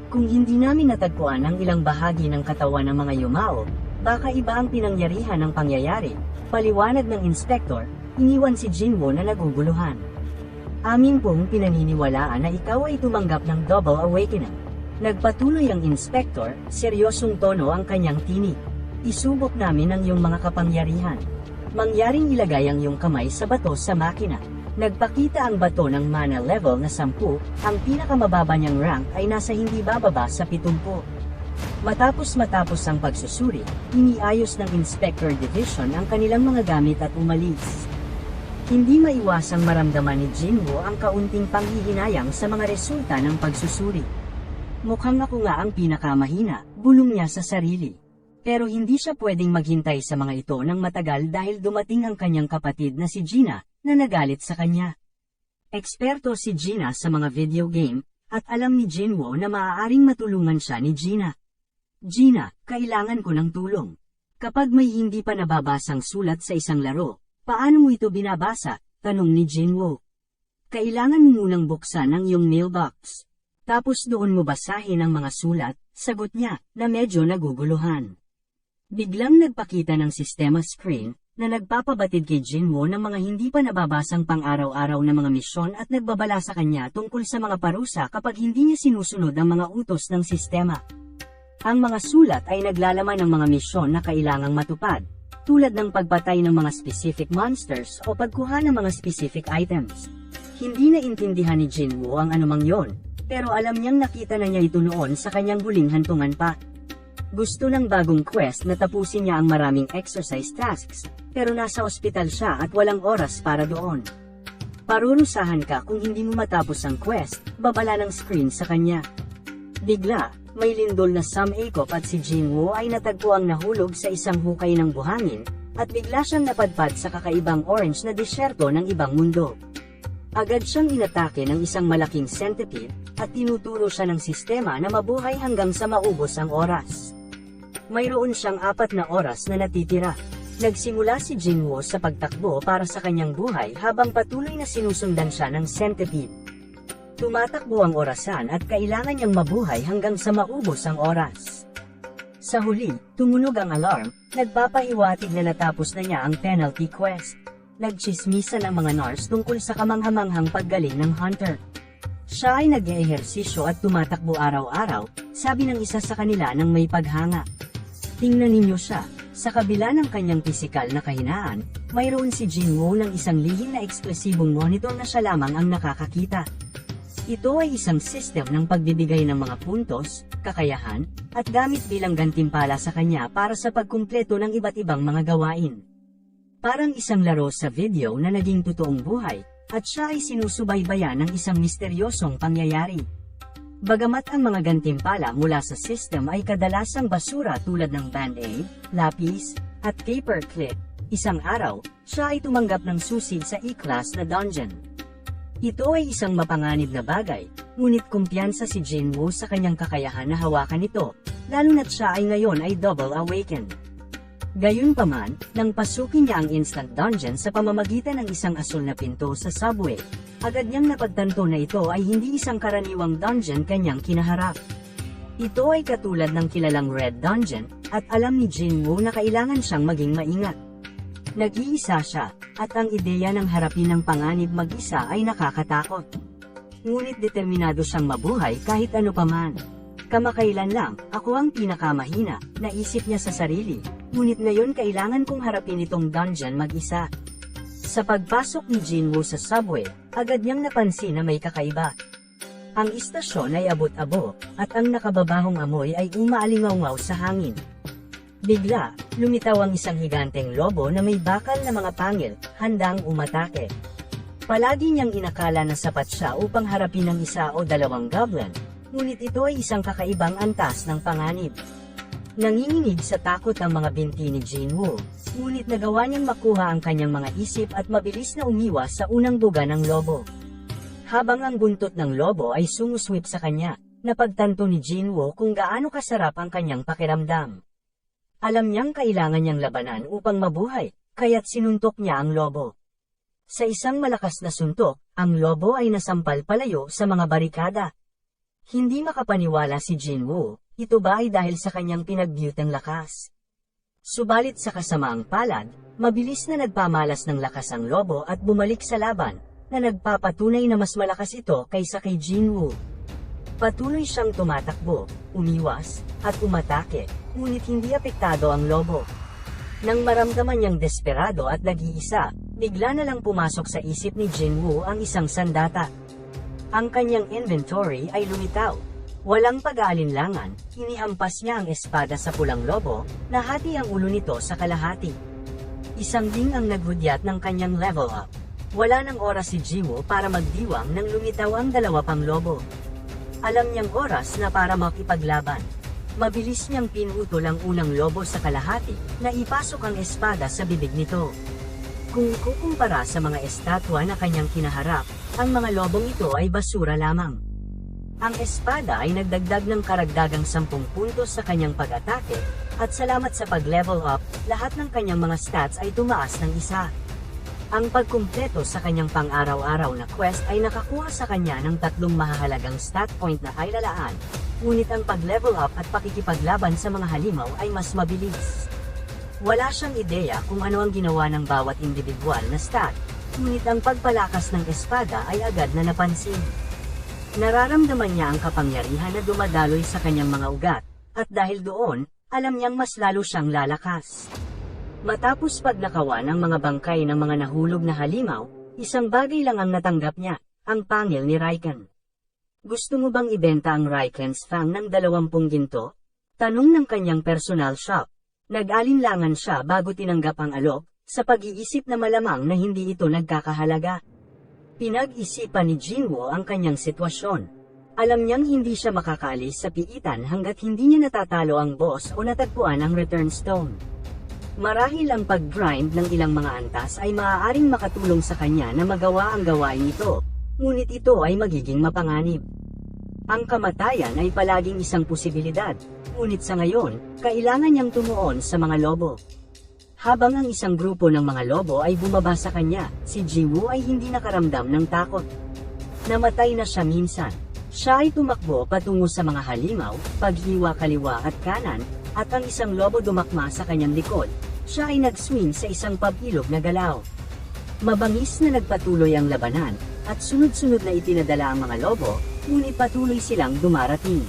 Kung hindi namin natagpuan ang ilang bahagi ng katawan ng mga yumao, baka iba ang pinangyarihan ng pangyayari, paliwanag ng inspektor, iniwan si Jinwoo na naguguluhan. Amin pong pinaniniwalaan na ikaw ay tumanggap ng double awakening. Nagpatuloy ang inspektor, seryosong tono ang kanyang tinig. Isubok namin ang iyong mga kapangyarihan. Mangyaring ilagay ang iyong kamay sa bato sa makina. Nagpakita ang bato ng mana level na 10, ang pinakamababa niyang rank ay nasa hindi bababa sa 70. Matapos ang pagsusuri, iniayos ng Inspector Division ang kanilang mga gamit at umalis. Hindi maiwasang maramdaman ni Jinwoo ang kaunting panghihinayang sa mga resulta ng pagsusuri. Mukhang ako nga ang pinakamahina, bulong niya sa sarili. Pero hindi siya pwedeng maghintay sa mga ito ng matagal dahil dumating ang kanyang kapatid na si Gina, na nagalit sa kanya. Eksperto si Gina sa mga video game, at alam ni Jinwoo na maaaring matulungan siya ni Gina. Gina, kailangan ko ng tulong. Kapag may hindi pa nababasang sulat sa isang laro, paano mo ito binabasa? Tanong ni Jinwoo. Kailangan mo munang buksan ang iyong mailbox. Tapos doon mo basahin ang mga sulat, sagot niya, na medyo naguguluhan. Biglang nagpakita ng sistema screen, na nagpapabatid kay Jinwoo ng mga hindi pa nababasang pang-araw-araw na mga misyon at nagbabala sa kanya tungkol sa mga parusa kapag hindi niya sinusunod ang mga utos ng sistema. Ang mga sulat ay naglalaman ng mga misyon na kailangang matupad, tulad ng pagpatay ng mga specific monsters o pagkuha ng mga specific items. Hindi naintindihan ni Jinwoo ang anumang yon, pero alam niyang nakita na niya ito noon sa kanyang huling hantungan pa. Gusto ng bagong quest na tapusin niya ang maraming exercise tasks, pero nasa ospital siya at walang oras para doon. Parurusahan ka kung hindi mo matapos ang quest, babala ng screen sa kanya. Bigla, may lindol na sumikop at si Jinwoo ay natagpuang nahulog sa isang hukay ng buhangin, at bigla siyang napadpad sa kakaibang orange na disyerto ng ibang mundo. Agad siyang inatake ng isang malaking centipede, at tinuturo siya ng sistema na mabuhay hanggang sa maubos ang oras. Mayroon siyang 4 na oras na natitira. Nagsimula si Jinwoo sa pagtakbo para sa kanyang buhay habang patuloy na sinusundan siya ng centipede. Tumatakbo ang orasan at kailangan niyang mabuhay hanggang sa maubos ang oras. Sa huli, tumunog ang alarm, nagpapahiwatig na natapos na niya ang penalty quest. Nagtsismisan ang mga nurse tungkol sa kamanghamanghang paggaling ng hunter. Siya ay nag-eehersisyo at tumatakbo araw-araw, sabi ng isa sa kanila nang may paghanga. Tingnan ninyo siya, sa kabila ng kanyang pisikal na kahinaan, mayroon si Jinwoo ng isang lihim na ekspresibong monitor na siya lamang ang nakakakita. Ito ay isang system ng pagbibigay ng mga puntos, kakayahan, at gamit bilang gantimpala sa kanya para sa pagkumpleto ng iba't ibang mga gawain. Parang isang laro sa video na naging totoong buhay, at siya ay sinusubaybayan ng isang misteryosong pangyayari. Bagamat ang mga gantimpala mula sa system ay kadalasang basura tulad ng band-aid, lapis, at paperclip, isang araw, siya ay tumanggap ng susi sa E-class na dungeon. Ito ay isang mapanganib na bagay, ngunit kumpiyansa si Jinwoo sa kanyang kakayahan na hawakan ito, lalo na't siya ay ngayon ay double awakened. Gayunpaman, nang pasukin niya ang instant dungeon sa pamamagitan ng isang asul na pinto sa subway, agad niyang napagtanto na ito ay hindi isang karaniwang dungeon kanyang kinaharap. Ito ay katulad ng kilalang Red Dungeon, at alam ni Jinwoo na kailangan siyang maging maingat. Nag-iisa siya, at ang ideya ng harapin ng panganib mag-isa ay nakakatakot. Ngunit determinado siyang mabuhay kahit ano paman. Kamakailan lang, ako ang pinakamahina, naisip niya sa sarili, ngunit ngayon kailangan kong harapin itong dungeon mag-isa. Sa pagpasok ni Jinwoo sa subway, agad niyang napansin na may kakaiba. Ang istasyon ay abot-abo, at ang nakababahong amoy ay umaalingaw sa hangin. Bigla, lumitaw ang isang higanteng lobo na may bakal na mga pangil, handang umatake. Palagi niyang inakala na sapat siya upang harapin ang isa o dalawang goblin, ngunit ito ay isang kakaibang antas ng panganib. Nanginginig sa takot ang mga binti ni Jinwoo, ngunit nagawa niyang makuha ang kanyang mga isip at mabilis na umiwas sa unang buga ng lobo. Habang ang buntot ng lobo ay sumuswip sa kanya, napagtanto ni Jinwoo kung gaano kasarap ang kanyang pakiramdam. Alam niyang kailangan niyang labanan upang mabuhay, kaya't sinuntok niya ang lobo. Sa isang malakas na suntok, ang lobo ay nasampal palayo sa mga barikada. Hindi makapaniwala si Jinwoo, ito ba ay dahil sa kanyang pinagbyutang lakas? Subalit sa kasamaang palad, mabilis na nagpamalas ng lakas ang lobo at bumalik sa laban, na nagpapatunay na mas malakas ito kaysa kay Jinwoo. Patuloy siyang tumatakbo, umiwas, at umatake, ngunit hindi apektado ang lobo. Nang maramdaman niyang desperado at nag-iisa, bigla na lang pumasok sa isip ni Jinwoo ang isang sandata. Ang kanyang inventory ay lumitaw. Walang pag-aalinlangan, inihampas niya ang espada sa pulang lobo, nahati ang ulo nito sa kalahati. Isang ding ang naghudyat ng kanyang level up. Wala nang oras si Jinwoo para magdiwang nang lumitaw ang dalawa pang lobo. Alam niyang oras na para makipaglaban. Mabilis niyang pinutol ang unang lobo sa kalahati, na ipasok ang espada sa bibig nito. Kung ikukumpara sa mga estatwa na kanyang kinaharap, ang mga lobong ito ay basura lamang. Ang espada ay nagdagdag ng karagdagang 10 puntos sa kanyang pag-atake, at salamat sa pag-level up, lahat ng kanyang mga stats ay tumaas ng isa. Ang pagkumpleto sa kanyang pang-araw-araw na quest ay nakakuha sa kanya ng 3 mahahalagang stat point na ay lalaan, ngunit ang pag-level up at pakikipaglaban sa mga halimaw ay mas mabilis. Wala siyang ideya kung ano ang ginawa ng bawat individual na stat, ngunit ang pagpalakas ng espada ay agad na napansin. Nararamdaman niya ang kapangyarihan na dumadaloy sa kanyang mga ugat, at dahil doon, alam niyang mas lalo siyang lalakas. Matapos paglakawan ang mga bangkay ng mga nahulog na halimaw, isang bagay lang ang natanggap niya, ang pangil ni Raiken. Gusto mo bang ibenta ang Raiken's Fang ng 20 ginto? Tanong ng kanyang personal shop. Nag-alinlangan siya bago tinanggap ang alok, sa pag-iisip na malamang na hindi ito nagkakahalaga. Pinag-isipan ni Jinwoo ang kanyang sitwasyon. Alam niyang hindi siya makakaalis sa piitan hanggat hindi niya natatalo ang boss o natagpuan ang return stone. Marahil ang pag-grind ng ilang mga antas ay maaaring makatulong sa kanya na magawa ang gawain ito, ngunit ito ay magiging mapanganib. Ang kamatayan ay palaging isang posibilidad, ngunit sa ngayon, kailangan niyang tumuon sa mga lobo. Habang ang isang grupo ng mga lobo ay bumaba sa kanya, si Jinwoo ay hindi nakaramdam ng takot. Namatay na siya minsan. Siya ay tumakbo patungo sa mga halimaw, paghiwa kaliwa at kanan, at ang isang lobo dumakma sa kanyang likod. Siya ay nag-swing sa isang pag-ilog na galaw. Mabangis na nagpatuloy ang labanan, at sunod-sunod na itinadala ang mga lobo, ngunit patuloy silang dumarating.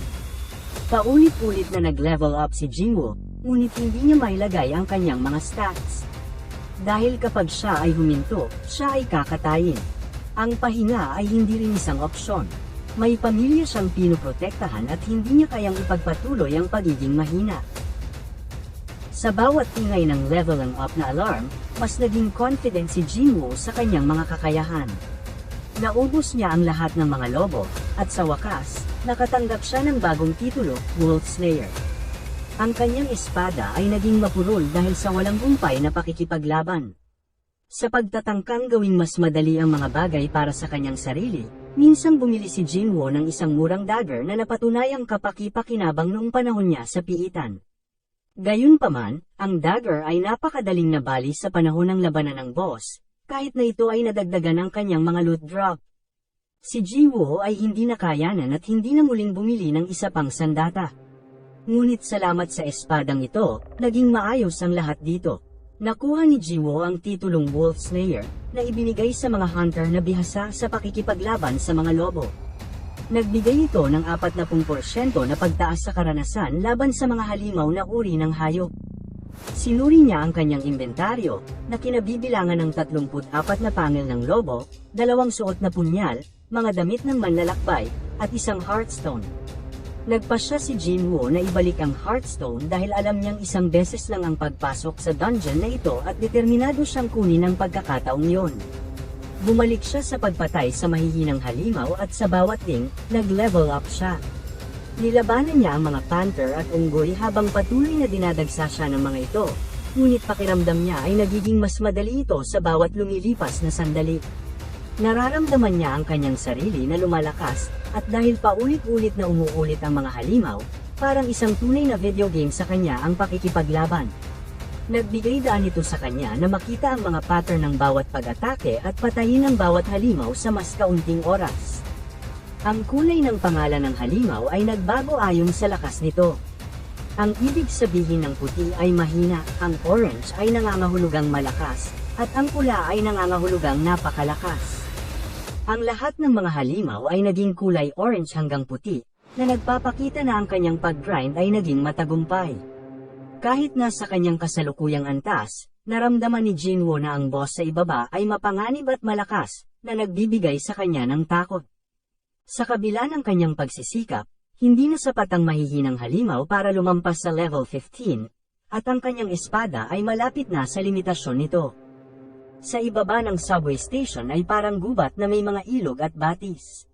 Paulit-ulit na nag-level up si Jinwoo, ngunit hindi niya mailagay ang kanyang mga stats. Dahil kapag siya ay huminto, siya ay kakatayin. Ang pahinga ay hindi rin isang opsyon. May pamilya siyang pinoprotektahan at hindi niya kayang ipagpatuloy ang pagiging mahina. Sa bawat ingay ng leveling up na alarm, mas naging confident si Jinwoo sa kanyang mga kakayahan. Naubos niya ang lahat ng mga lobo, at sa wakas, nakatanggap siya ng bagong titulo, Wolf Slayer. Ang kanyang espada ay naging mapurol dahil sa walang humpay na pakikipaglaban. Sa pagtatangkang gawing mas madali ang mga bagay para sa kanyang sarili, minsang bumili si Jinwoo ng isang murang dagger na napatunayang kapaki-pakinabang noong panahon niya sa piitan. Gayunpaman, ang dagger ay napakadaling nabali sa panahon ng labanan ng boss, kahit na ito ay nadagdagan ng kanyang mga loot drop. Si Jinwoo ay hindi nakayanan at hindi na muling bumili ng isa pang sandata. Ngunit salamat sa espadang ito, naging maayos ang lahat dito. Nakuha ni Jinwoo ang titulong Wolf Slayer, na ibinigay sa mga hunter na bihasa sa pakikipaglaban sa mga lobo. Nagbigay ito ng 40% na pagtaas sa karanasan laban sa mga halimaw na uri ng hayop. Sinuri niya ang kanyang inventaryo, na kinabibilangan ng 34 na pangil ng lobo, 2 suot na punyal, mga damit ng manlalakbay, at isang heartstone. Nagpasya si Jinwoo na ibalik ang Heartstone dahil alam niyang isang beses lang ang pagpasok sa dungeon na ito at determinado siyang kunin ang pagkakataong yon. Bumalik siya sa pagpatay sa mahihinang halimaw at sa bawat link, nag-level up siya. Nilabanan niya ang mga panther at unggoy habang patuloy na dinadagsa siya ng mga ito, ngunit pakiramdam niya ay nagiging mas madali ito sa bawat lumilipas na sandali. Nararamdaman niya ang kanyang sarili na lumalakas, at dahil paulit-ulit na umuulit ang mga halimaw, parang isang tunay na video game sa kanya ang pakikipaglaban. Nagbigay daan ito sa kanya na makita ang mga pattern ng bawat pag-atake at patayin ang bawat halimaw sa mas kaunting oras. Ang kulay ng pangalan ng halimaw ay nagbago ayon sa lakas nito. Ang ibig sabihin ng puti ay mahina, ang orange ay nangangahulugang malakas, at ang pula ay nangangahulugang napakalakas. Ang lahat ng mga halimaw ay naging kulay orange hanggang puti, na nagpapakita na ang kanyang pag-grind ay naging matagumpay. Kahit nasa kanyang kasalukuyang antas, naramdaman ni Jinwoo na ang boss sa ibaba ay mapanganib at malakas, na nagbibigay sa kanya ng takot. Sa kabila ng kanyang pagsisikap, hindi na sapat ang mahihinang halimaw para lumampas sa level 15, at ang kanyang espada ay malapit na sa limitasyon nito. Sa ibaba ng subway station ay parang gubat na may mga ilog at batis.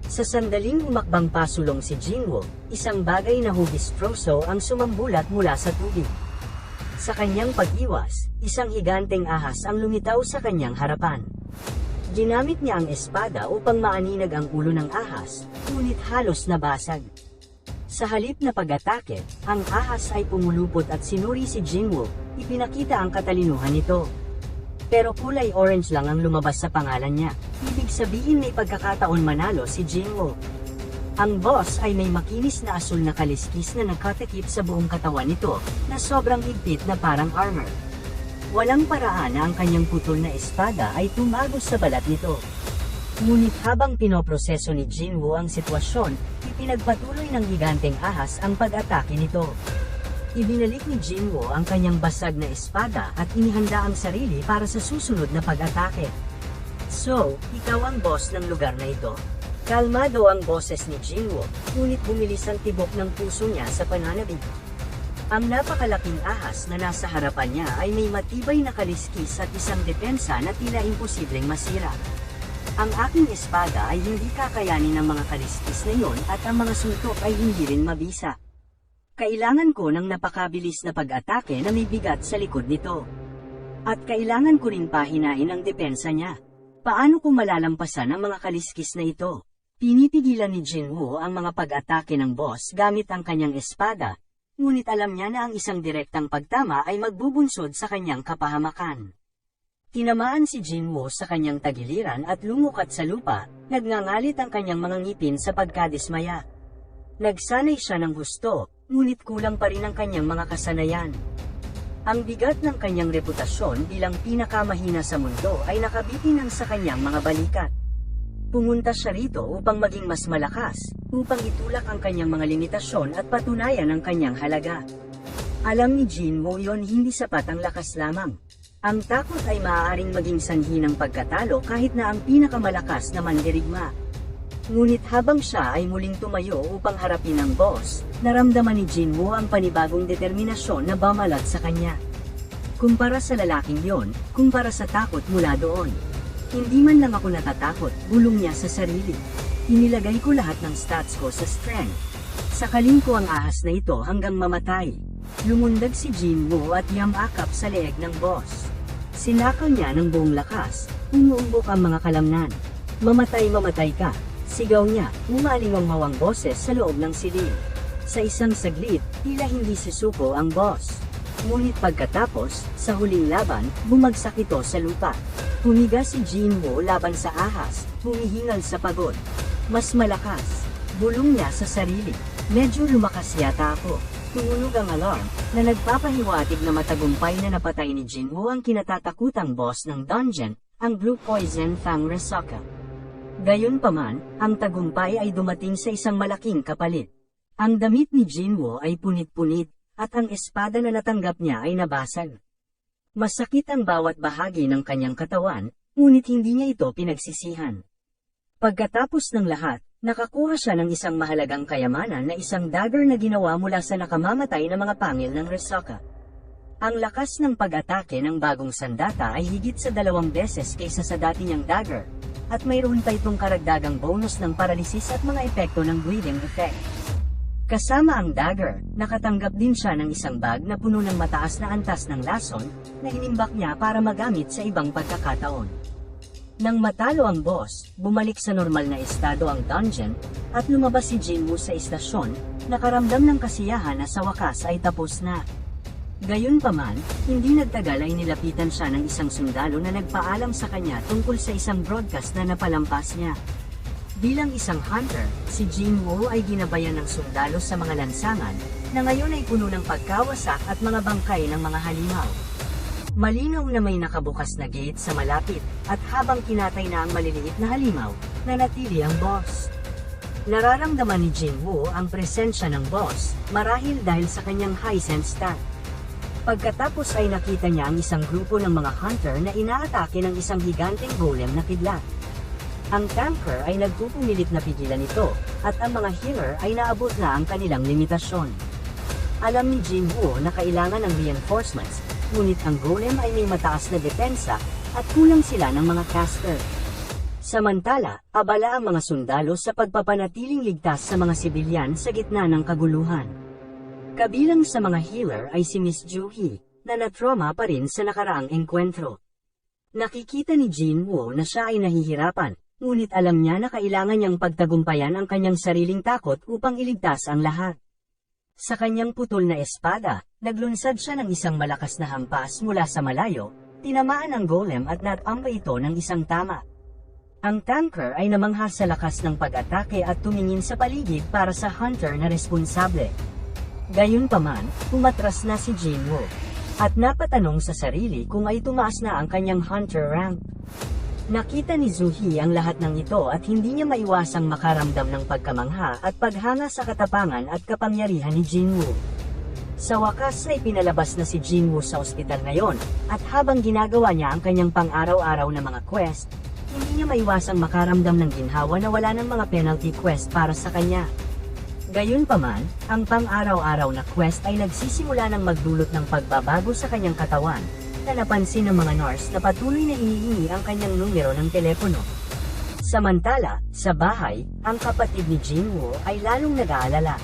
Sa sandaling humakbang pasulong si Jinwoo, isang bagay na hugis proso ang sumambulat mula sa tubig. Sa kanyang pag-iwas, isang higanteng ahas ang lumitaw sa kanyang harapan. Ginamit niya ang espada upang maaninag ang ulo ng ahas, ngunit halos nabasag. Sa halip na pag-atake, ang ahas ay pumulupot at sinuri si Jinwoo, ipinakita ang katalinuhan nito. Pero kulay orange lang ang lumabas sa pangalan niya, ibig sabihin may pagkakataon manalo si Jinwoo. Ang boss ay may makinis na asul na kaliskis na nakatakip sa buong katawan nito, na sobrang higpit na parang armor. Walang paraan na ang kanyang putol na espada ay tumagos sa balat nito. Ngunit habang pinoproseso ni Jinwoo ang sitwasyon, ipinagpatuloy ng higanteng ahas ang pag-atake nito. Ibinalik ni Jinwoo ang kanyang basag na espada at inihanda ang sarili para sa susunod na pag-atake. So, ikaw ang boss ng lugar na ito? Kalmado ang boses ni Jinwoo, ngunit bumilis ang tibok ng puso niya sa pananabik. Ang napakalaking ahas na nasa harapan niya ay may matibay na kaliskis at isang depensa na tila imposibleng masira. Ang aking espada ay hindi kakayanin ng mga kaliskis na iyon at ang mga suntok ay hindi rin mabisa. Kailangan ko ng napakabilis na pag-atake na may bigat sa likod nito. At kailangan ko rin pahinain ang depensa niya. Paano ko malalampasan ang mga kaliskis na ito? Pinipigilan ni Jinwoo ang mga pag-atake ng boss gamit ang kanyang espada, ngunit alam niya na ang isang direktang pagtama ay magbubunsod sa kanyang kapahamakan. Tinamaan si Jinwoo sa kanyang tagiliran at lumukat sa lupa, nagngangalit ang kanyang mga ngipin sa pagkadismaya. Nagsanay siya ng gusto, ngunit kulang pa rin ang kanyang mga kasanayan. Ang bigat ng kanyang reputasyon bilang pinakamahina sa mundo ay nakabitinang sa kanyang mga balikat. Pumunta siya rito upang maging mas malakas, upang itulak ang kanyang mga limitasyon at patunayan ang kanyang halaga. Alam ni Jinwoo yon hindi sapat ang lakas lamang. Ang takot ay maaaring maging sanhi ng pagkatalo kahit na ang pinakamalakas na mandirigma. Ngunit habang siya ay muling tumayo upang harapin ang boss, naramdaman ni Jinwoo ang panibagong determinasyon na bamalat sa kanya. Kumpara sa lalaking yon, kumpara sa takot mula doon. Hindi man lang ako natatakot, bulong niya sa sarili. Inilagay ko lahat ng stats ko sa strength. Sakaling ko ang ahas na ito hanggang mamatay. Lumundag si Jinwoo at yamakap sa leeg ng boss. Sinakaw niya ng buong lakas, umuumbok ang mga kalamnan. Mamatay ka. Sigaw niya, umalingaw-ngawang boses sa loob ng silid. Sa isang saglit, tila hindi susuko ang boss. Ngunit pagkatapos, sa huling laban, bumagsak ito sa lupa. Humiga si Jinwoo laban sa ahas, humihingal sa pagod. Mas malakas. Bulong niya sa sarili. Medyo lumakas yata ako. Tumunog ang alarm, na nagpapahiwatig na matagumpay na napatay ni Jinwoo ang kinatatakutang boss ng dungeon, ang Blue Poison Fang Resoka. Gayunpaman, ang tagumpay ay dumating sa isang malaking kapalit. Ang damit ni Jinwoo ay punit-punit, at ang espada na natanggap niya ay nabasag. Masakit ang bawat bahagi ng kanyang katawan, ngunit hindi niya ito pinagsisihan. Pagkatapos ng lahat, Nakakuha siya ng isang mahalagang kayamanan na isang dagger na ginawa mula sa nakamamatay na mga pangil ng Resoka. Ang lakas ng pag-atake ng bagong sandata ay higit sa 2 beses kaysa sa dati niyang dagger, at mayroon pa itong karagdagang bonus ng paralysis at mga epekto ng bleeding effect. Kasama ang dagger, nakatanggap din siya ng isang bag na puno ng mataas na antas ng lason, na inimbak niya para magamit sa ibang pagkakataon. Nang matalo ang boss, bumalik sa normal na estado ang dungeon, at lumabas si Jinwoo sa istasyon, nakaramdam ng kasiyahan na sa wakas ay tapos na. Gayunpaman, hindi nagtagal ay nilapitan siya ng isang sundalo na nagpaalam sa kanya tungkol sa isang broadcast na napalampas niya. Bilang isang hunter, si Jinwoo ay ginabayan ng sundalo sa mga lansangan, na ngayon ay puno ng pagkawasak at mga bangkay ng mga halimaw. Malinaw na may nakabukas na gate sa malapit, at habang kinatay na ang maliliit na halimaw, nanatili ang boss. Nararamdaman ni Jinwoo ang presensya ng boss, marahil dahil sa kanyang high sense stat. Pagkatapos ay nakita niya ang isang grupo ng mga hunter na inaatake ng isang higanteng golem na kidlat. Ang tanker ay nagpupumilit na pigilan ito, at ang mga healer ay naabot na ang kanilang limitasyon. Alam ni Jinwoo na kailangan ng reinforcements, ngunit ang golem ay may mataas na depensa, at kulang sila ng mga caster. Samantala, abala ang mga sundalo sa pagpapanatiling ligtas sa mga sibilyan sa gitna ng kaguluhan. Kabilang sa mga healer ay si Miss Juhee, na natroma pa rin sa nakaraang engkwentro. Nakikita ni Jinwoo na siya ay nahihirapan, ngunit alam niya na kailangan niyang pagtagumpayan ang kanyang sariling takot upang iligtas ang lahat. Sa kanyang putol na espada, naglunsad siya ng isang malakas na hampas mula sa malayo, tinamaan ang golem at natamba ito ng isang tama. Ang tanker ay namangha sa lakas ng pag-atake at tumingin sa paligid para sa hunter na responsable. Gayunpaman, umatras na si Jinwoo, at napatanong sa sarili kung ay tumaas na ang kanyang hunter rank. Nakita ni Juhee ang lahat ng ito at hindi niya maiwasang makaramdam ng pagkamangha at paghanga sa katapangan at kapangyarihan ni Jinwoo. Sa wakas ay pinalabas na si Jinwoo sa ospital ngayon, at habang ginagawa niya ang kanyang pang-araw-araw na mga quest, hindi niya maiwasang makaramdam ng ginhawa na wala ng mga penalty quest para sa kanya. Gayunpaman, ang pang-araw-araw na quest ay nagsisimula ng magdulot ng pagbabago sa kanyang katawan, na napansin ng mga nurse na patuloy na inihingi ang kanyang numero ng telepono. Samantala, sa bahay, ang kapatid ni Jinwoo ay lalong nag-aalala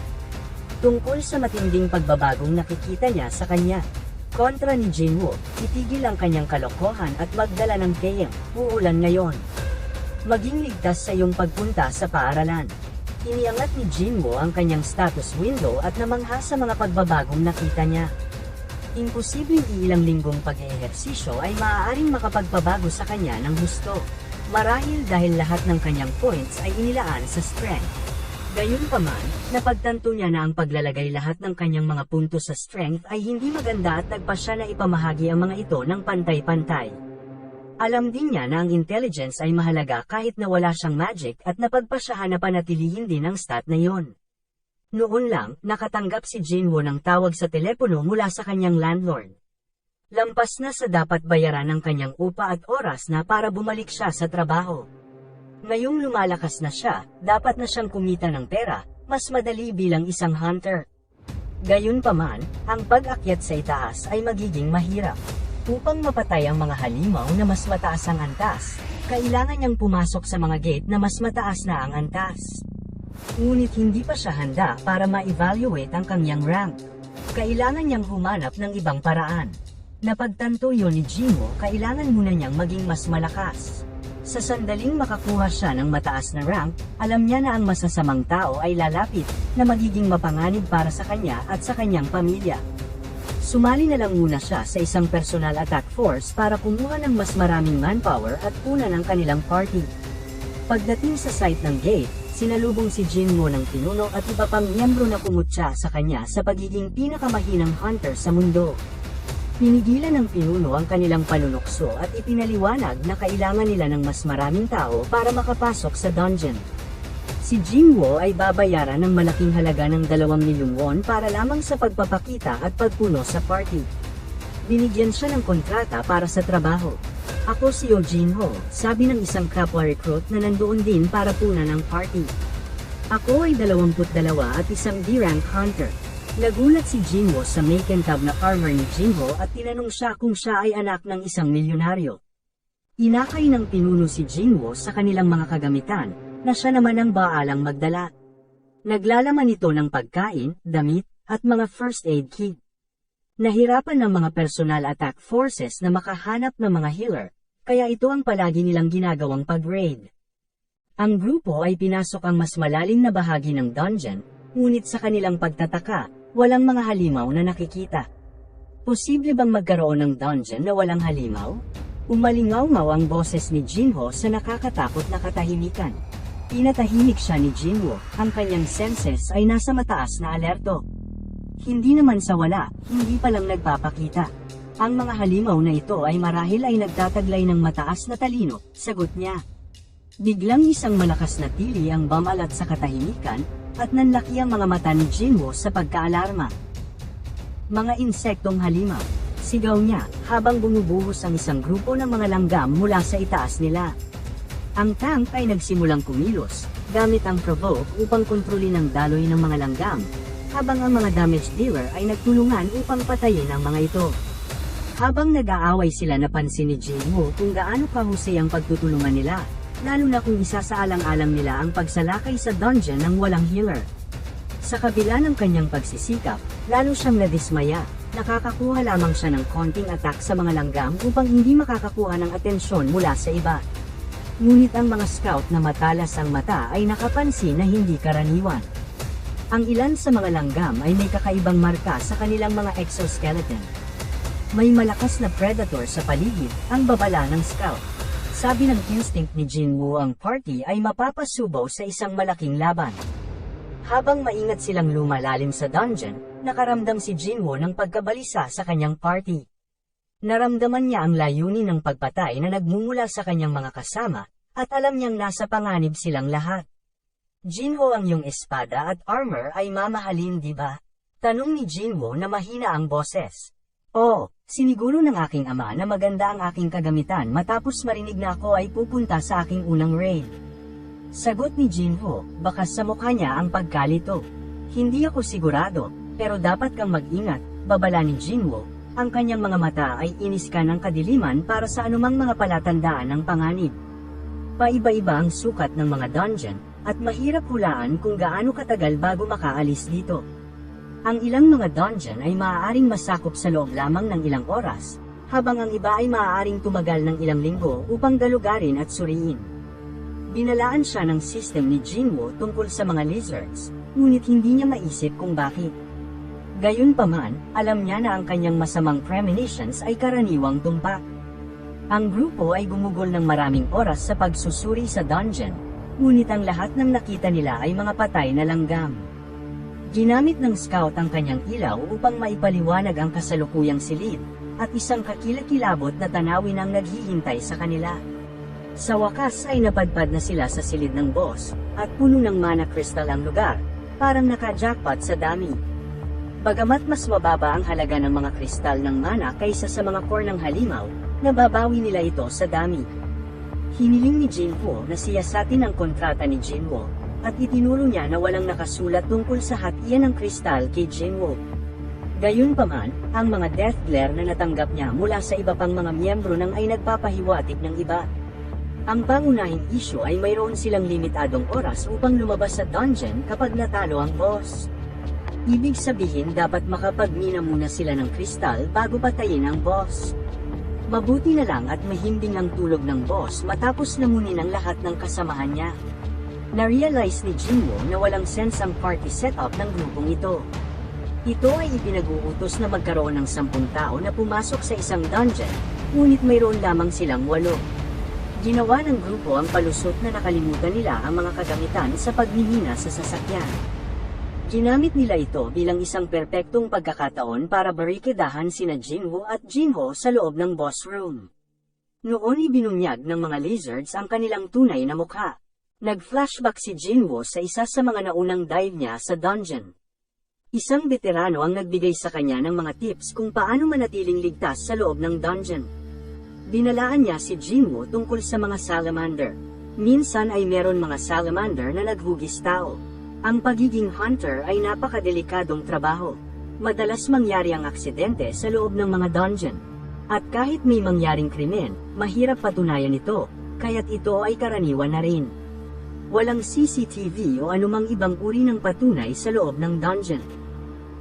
tungkol sa matinding pagbabagong nakikita niya sa kanya. Kontra ni Jinwoo, itigil ang kanyang kalokohan at magdala ng kayang, uulan ngayon. Maging ligtas sa iyong pagpunta sa paaralan. Iniangat ni Jinwoo ang kanyang status window at namangha sa mga pagbabagong nakita niya. Imposibleng ilang linggong pag-eehersisyo ay maaaring makapagpabago sa kanya ng husto, marahil dahil lahat ng kanyang points ay inilaan sa strength. Gayunpaman, napagtanto niya na ang paglalagay lahat ng kanyang mga puntos sa strength ay hindi maganda at nagpa siya na ipamahagi ang mga ito ng pantay-pantay. Alam din niya na ang intelligence ay mahalaga kahit na wala siyang magic at napagpasyahan na panatilihin din ang stat na yon. Noon lang, nakatanggap si Jinwoo ng tawag sa telepono mula sa kanyang landlord. Lampas na sa dapat bayaran ng kanyang upa at oras na para bumalik siya sa trabaho. Ngayong lumalakas na siya, dapat na siyang kumita ng pera, mas madali bilang isang hunter. Gayunpaman, ang pag-akyat sa itaas ay magiging mahirap. Upang mapatay ang mga halimaw na mas mataas ang antas, kailangan niyang pumasok sa mga gate na mas mataas na ang antas. Ngunit hindi pa siya handa para ma-evaluate ang kanyang rank. Kailangan niyang humanap ng ibang paraan. Napagtanto yun ni Jinwoo, kailangan muna niyang maging mas malakas. Sa sandaling makakuha siya ng mataas na rank, alam niya na ang masasamang tao ay lalapit, na magiging mapanganib para sa kanya at sa kanyang pamilya. Sumali na lang muna siya sa isang personal attack force para kumuha ng mas maraming manpower at punan ang kanilang party. Pagdating sa site ng gate, sinalubong si Jinwoo ng pinuno at iba pang miyembro na kumutya sa kanya sa pagiging pinakamahinang hunter sa mundo. Pinigilan ng pinuno ang kanilang panunukso at ipinaliwanag na kailangan nila ng mas maraming tao para makapasok sa dungeon. Si Jinwoo ay babayaran ng malaking halaga ng 2 milyong won para lamang sa pagpapakita at pagpuno sa party. Binigyan siya ng kontrata para sa trabaho. "Ako si Jinwoo," sabi ng isang kapwa recruit na nandoon din para punan ng party. Ako ay 22 at isang D-rank hunter. Nagulat si Jinwo sa makintab na armor ni Jinho at tinanong siya kung siya ay anak ng isang milyonaryo. Inakay ng pinuno si Jinwo sa kanilang mga kagamitan, na siya naman ang baalang magdala. Naglalaman ito ng pagkain, damit, at mga first aid kit. Nahirapan ng mga personal attack forces na makahanap ng mga healer, kaya ito ang palagi nilang ginagawang pag-raid. Ang grupo ay pinasok ang mas malalim na bahagi ng dungeon, ngunit sa kanilang pagtataka, walang mga halimaw na nakikita. Posible bang magkaroon ng dungeon na walang halimaw? Umalingaw-ngaw ang boses ni Jinho sa nakakatakot na katahimikan. Pinatahimik siya ni Jinwo, ang kanyang senses ay nasa mataas na alerto. Hindi naman sa wala, hindi pa lang nagpapakita. Ang mga halimaw na ito ay marahil ay nagtataglay ng mataas na talino, sagot niya. Biglang isang malakas na tili ang bumalat sa katahimikan, at nanlaki ang mga mata ni Jinwo sa pagkaalarma. Mga insektong halimaw, sigaw niya, habang bumubuhos ang isang grupo ng mga langgam mula sa itaas nila. Ang tank ay nagsimulang kumilos, gamit ang provoke upang kontrolin ang daloy ng mga langgam, habang ang mga damage dealer ay nagtulungan upang patayin ang mga ito. Habang nag-aaway sila, napansin ni Jinwo kung gaano kahusay ang pagtutulungan nila, lalo na kung isa sa alang-alang nila ang pagsalakay sa dungeon ng walang healer. Sa kabila ng kanyang pagsisikap, lalo siyang nadismaya, nakakakuha lamang siya ng konting attack sa mga langgam upang hindi makakakuha ng atensyon mula sa iba. Ngunit ang mga scout na matalas ang mata ay nakapansin na hindi karaniwan. Ang ilan sa mga langgam ay may kakaibang marka sa kanilang mga exoskeleton. May malakas na predator sa paligid, ang babala ng scout. Sabi ng instinct ni Jinwo, ang party ay mapapasubaw sa isang malaking laban. Habang maingat silang lumalalim sa dungeon, nakaramdam si Jinwo ng pagkabalisa sa kanyang party. Naramdaman niya ang layunin ng pagpatay na nagmumula sa kanyang mga kasama, at alam niyang nasa panganib silang lahat. Jinho, ang iyong espada at armor ay mamahalin, di ba? Tanong ni Jinwo na mahina ang boses. Oo, siniguro ng aking ama na maganda ang aking kagamitan matapos marinig na ako ay pupunta sa aking unang raid. Sagot ni Jinho, baka sa mukha niya ang pagkalito. Hindi ako sigurado, pero dapat kang mag-ingat, babala ni Jinwo. Ang kanyang mga mata ay iniska ng kadiliman para sa anumang mga palatandaan ng panganib. Paiba-iba ang sukat ng mga dungeon, at mahirap hulaan kung gaano katagal bago makaalis dito. Ang ilang mga dungeon ay maaaring masakop sa loob lamang ng ilang oras, habang ang iba ay maaaring tumagal ng ilang linggo upang galugarin at suriin. Binalaan siya ng system ni Jinwo tungkol sa mga lizards, ngunit hindi niya maisip kung bakit. Gayunpaman, alam niya na ang kanyang masamang premonitions ay karaniwang tumpak. Ang grupo ay gumugol ng maraming oras sa pagsusuri sa dungeon, ngunit ang lahat ng nakita nila ay mga patay na langgam. Ginamit ng scout ang kanyang ilaw upang maipaliwanag ang kasalukuyang silid, at isang kakilakilabot na tanawin ang naghihintay sa kanila. Sa wakas ay napadpad na sila sa silid ng boss, at puno ng mana crystal ang lugar, parang naka-jackpot sa dami. Bagamat mas mababa ang halaga ng mga kristal ng mana kaysa sa mga core ng halimaw, nababawi nila ito sa dami. Hiniling ni Jinho na siyasatin ang kontrata ni Jinwo, at itinuro niya na walang nakasulat tungkol sa hatian ng kristal kay Jinwo. Gayunpaman, ang mga death glare na natanggap niya mula sa iba pang mga miyembro ng ay nagpapahiwatig ng iba. Ang pangunahing isyu ay mayroon silang limitadong oras upang lumabas sa dungeon kapag natalo ang boss. Ibig sabihin dapat makapagmina muna sila ng kristal bago patayin ang boss. Mabuti na lang at mahimbing ang tulog ng boss matapos lamunin ang lahat ng kasamahan niya. Na-realize ni Jinwo na walang sense ang party setup ng grupong ito. Ito ay ipinag-uutos na magkaroon ng 10 tao na pumasok sa isang dungeon, ngunit mayroon lamang silang 8. Ginawa ng grupo ang palusot na nakalimutan nila ang mga kagamitan sa pagmimina sa sasakyan. Ginamit nila ito bilang isang perpektong pagkakataon para barikadahan sina Jinwo at Jinho sa loob ng boss room. Noon ibinunyag ng mga lizards ang kanilang tunay na mukha. Nag-flashback si Jinwo sa isa sa mga naunang dive niya sa dungeon. Isang veterano ang nagbigay sa kanya ng mga tips kung paano manatiling ligtas sa loob ng dungeon. Binalaan niya si Jinwo tungkol sa mga salamander. Minsan ay meron mga salamander na naghugis tao. Ang pagiging hunter ay napakadelikadong trabaho. Madalas mangyari ang aksidente sa loob ng mga dungeon. At kahit may mangyaring krimen, mahirap patunayan ito, kaya't ito ay karaniwan na rin. Walang CCTV o anumang ibang uri ng patunay sa loob ng dungeon.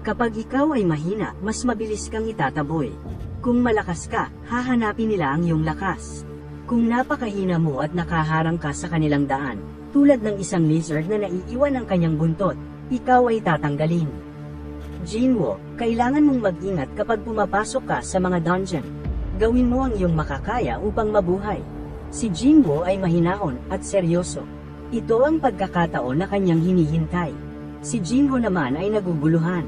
Kapag ikaw ay mahina, mas mabilis kang itataboy. Kung malakas ka, hahanapin nila ang iyong lakas. Kung napakahina mo at nakaharang ka sa kanilang daan, tulad ng isang lizard na naiiwan ng kanyang buntot, ikaw ay tatanggalin. Jinwoo, kailangan mong mag-ingat kapag pumapasok ka sa mga dungeon. Gawin mo ang iyong makakaya upang mabuhay. Si Jinwoo ay mahinahon at seryoso. Ito ang pagkakataon na kanyang hinihintay. Si Jinwoo naman ay naguguluhan.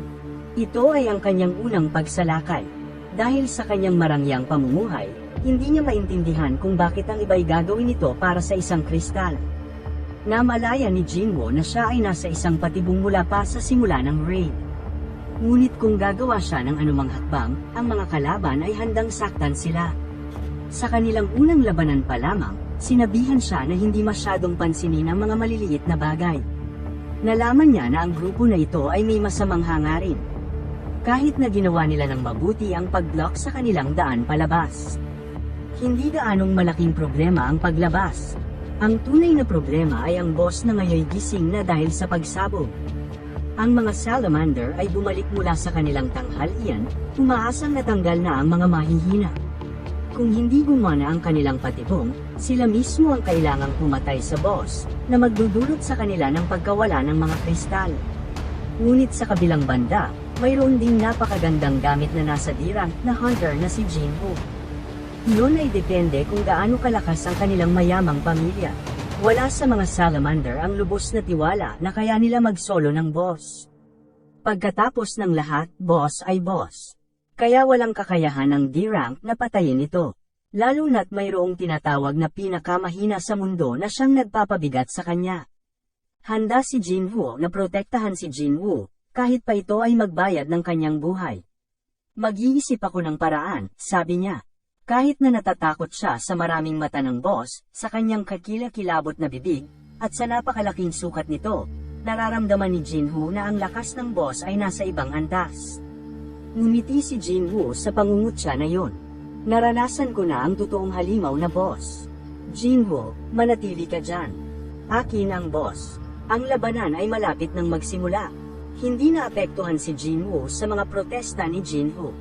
Ito ay ang kanyang unang pagsalakay. Dahil sa kanyang marangyang pamumuhay, hindi niya maintindihan kung bakit ang iba'y gagawin ito para sa isang kristal. Namalaya ni Jinwoo na siya ay nasa isang patibong mula pa sa simula ng raid. Ngunit kung gagawa siya ng anumang hakbang, ang mga kalaban ay handang saktan sila. Sa kanilang unang labanan pa lamang, sinabihan siya na hindi masyadong pansinin ang mga maliliit na bagay. Nalaman niya na ang grupo na ito ay may masamang hangarin. Kahit na ginawa nila ng mabuti ang pag-block sa kanilang daan palabas. Hindi gaanong malaking problema ang paglabas. Ang tunay na problema ay ang boss na ngayon gising na dahil sa pagsabog. Ang mga salamander ay bumalik mula sa kanilang tanghalian, umaasang natanggal na ang mga mahihina. Kung hindi gumana ang kanilang patibong, sila mismo ang kailangang pumatay sa boss, na magdudulot sa kanila ng pagkawala ng mga kristal. Ngunit sa kabilang banda, mayroon ding napakagandang gamit na nasa D-rank na hunter na si Jinwoo. Iyon ay depende kung gaano kalakas ang kanilang mayamang pamilya. Wala sa mga salamander ang lubos na tiwala na kaya nila mag-solo ng boss. Pagkatapos ng lahat, boss ay boss. Kaya walang kakayahan ng D-rank na patayin ito. Lalo na't mayroong tinatawag na pinakamahina sa mundo na siyang nagpapabigat sa kanya. Handa si Jinwoo na protektahan si Jinwoo, kahit pa ito ay magbayad ng kanyang buhay. Mag-iisip ako ng paraan, sabi niya. Kahit na natatakot siya sa maraming mata ng boss, sa kanyang kakilakilabot na bibig, at sa napakalaking sukat nito, nararamdaman ni Jinwoo na ang lakas ng boss ay nasa ibang antas. Ngumiti si Jinwoo sa pangungutya na yon. Naranasan ko na ang totoong halimaw na boss. Jinwoo, manatili ka dyan. Akin ang boss. Ang labanan ay malapit nang magsimula. Hindi naapektuhan si Jinwoo sa mga protesta ni Jinho.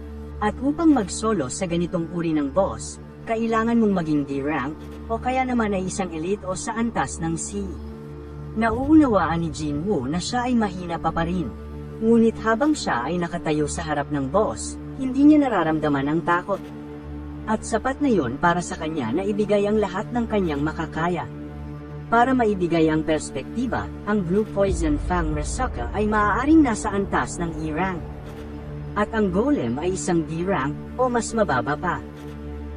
At upang mag-solo sa ganitong uri ng boss, kailangan mong maging D-rank, o kaya naman ay isang elite o sa antas ng C. Nauunawaan ni Jinwoo na siya ay mahina pa rin. Ngunit habang siya ay nakatayo sa harap ng boss, hindi niya nararamdaman ang takot. At sapat na yon para sa kanya na ibigay ang lahat ng kanyang makakaya. Para maibigay ang perspektiba, ang Blue Poison Fang Resuka ay maaaring nasa antas ng E-rank. At ang Golem ay isang D-rank, o mas mababa pa.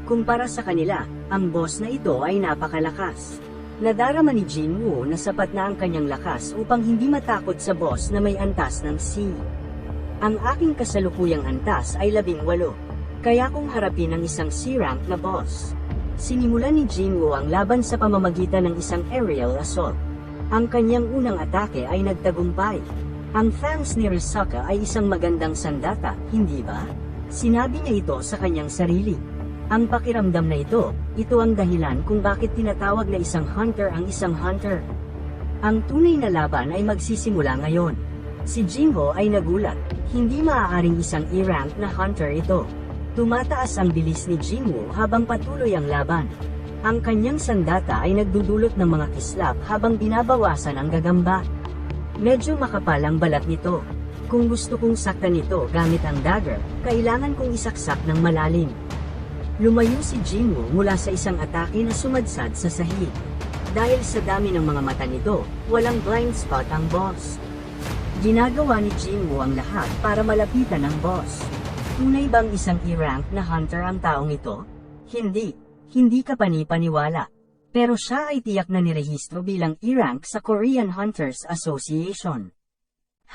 Kumpara sa kanila, ang boss na ito ay napakalakas. Nadarama ni Jinwoo na sapat na ang kanyang lakas upang hindi matakot sa boss na may antas ng C. Ang aking kasalukuyang antas ay 18, kaya kung harapin ang isang C-rank na boss. Sinimulan ni Jinwoo ang laban sa pamamagitan ng isang aerial assault. Ang kanyang unang atake ay nagtagumpay. Ang fangs ni Resuka ay isang magandang sandata, hindi ba? Sinabi niya ito sa kanyang sarili. Ang pakiramdam na ito ang dahilan kung bakit tinatawag na isang hunter ang isang hunter. Ang tunay na laban ay magsisimula ngayon. Si Jinho ay nagulat, hindi maaaring isang E-rank na hunter ito. Tumataas ang bilis ni Jinwoo habang patuloy ang laban. Ang kanyang sandata ay nagdudulot ng mga kislap habang binabawasan ang gagamba. Medyo makapal ang balat nito. Kung gusto kong saktan ito gamit ang dagger, kailangan kong isaksak ng malalim. Lumayo si Jinwoo mula sa isang atake na sumadsad sa sahig. Dahil sa dami ng mga mata nito, walang blind spot ang boss. Ginagawa ni Jinwoo ang lahat para malapitan ang boss. Tunay bang isang E-rank na hunter ang taong ito? Hindi. Hindi ka panipaniwala. Pero siya ay tiyak na nirehistro bilang E-rank sa Korean Hunters Association.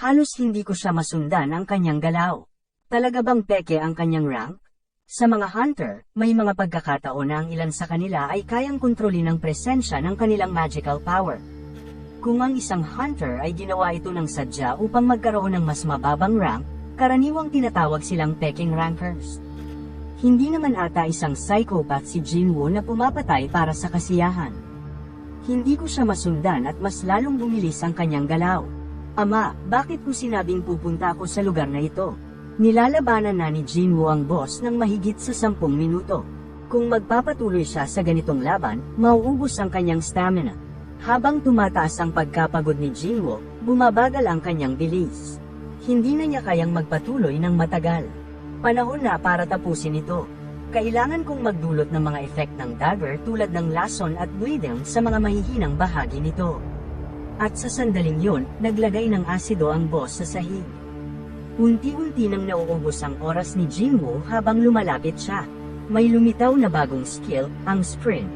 Halos hindi ko siya masundan ang kanyang galaw. Talaga bang peke ang kanyang rank? Sa mga hunter, may mga pagkakataon na ang ilan sa kanila ay kayang kontrolin ang presensya ng kanilang magical power. Kung ang isang hunter ay ginawa ito ng sadya upang magkaroon ng mas mababang rank, karaniwang tinatawag silang pecking rankers. Hindi naman ata isang psychopath si Jinwoo na pumapatay para sa kasiyahan. Hindi ko siya masundan at mas lalong bumilis ang kanyang galaw. Ama, bakit ko sinabing pupunta ako sa lugar na ito? Nilalabanan na ni Jinwoo ang boss ng mahigit sa 10 minuto. Kung magpapatuloy siya sa ganitong laban, mauubos ang kanyang stamina. Habang tumataas ang pagkapagod ni Jinwoo, bumabagal ang kanyang bilis. Hindi na niya kayang magpatuloy ng matagal. Panahon na para tapusin ito. Kailangan kong magdulot ng mga effect ng dagger tulad ng lason at bleeding sa mga mahihinang bahagi nito. At sa sandaling yon, naglagay ng asido ang boss sa sahig. Unti-unti nang nauubos ang oras ni Jinwoo habang lumalapit siya. May lumitaw na bagong skill, ang sprint.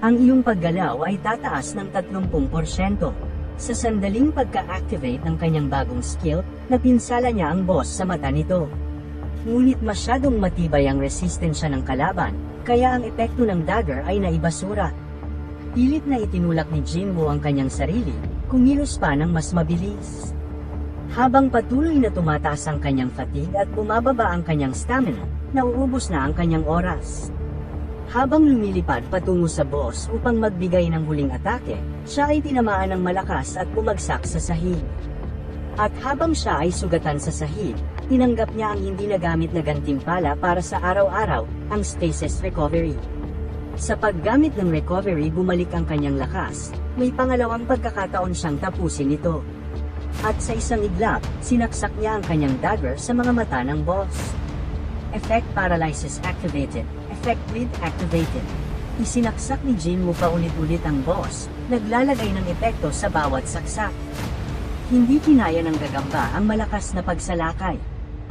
Ang iyong paggalaw ay tataas ng 30%. Sa sandaling pagka-activate ng kanyang bagong skill, napinsala niya ang boss sa mata nito. Ngunit masyadong matibay ang resistensya ng kalaban, kaya ang epekto ng dagger ay naibasura. Pilit na itinulak ni Jinwoo ang kanyang sarili, kumilos pa ng mas mabilis. Habang patuloy na tumataas ang kanyang fatigue at bumababa ang kanyang stamina, nauubos na ang kanyang oras. Habang lumilipad patungo sa boss upang magbigay ng huling atake, siya ay tinamaan ng malakas at bumagsak sa sahig. At habang siya ay sugatan sa sahig, tinanggap niya ang hindi nagamit na gantimpala para sa araw-araw, ang stasis recovery. Sa paggamit ng recovery bumalik ang kanyang lakas, may pangalawang pagkakataon siyang tapusin ito. At sa isang iglap, sinaksak niya ang kanyang dagger sa mga mata ng boss. Effect Paralysis Activated, Effect Bleed Activated. Isinaksak ni Jinwoo paulit-ulit ang boss, naglalagay ng epekto sa bawat saksak. Hindi kinaya ng gagamba ang malakas na pagsalakay.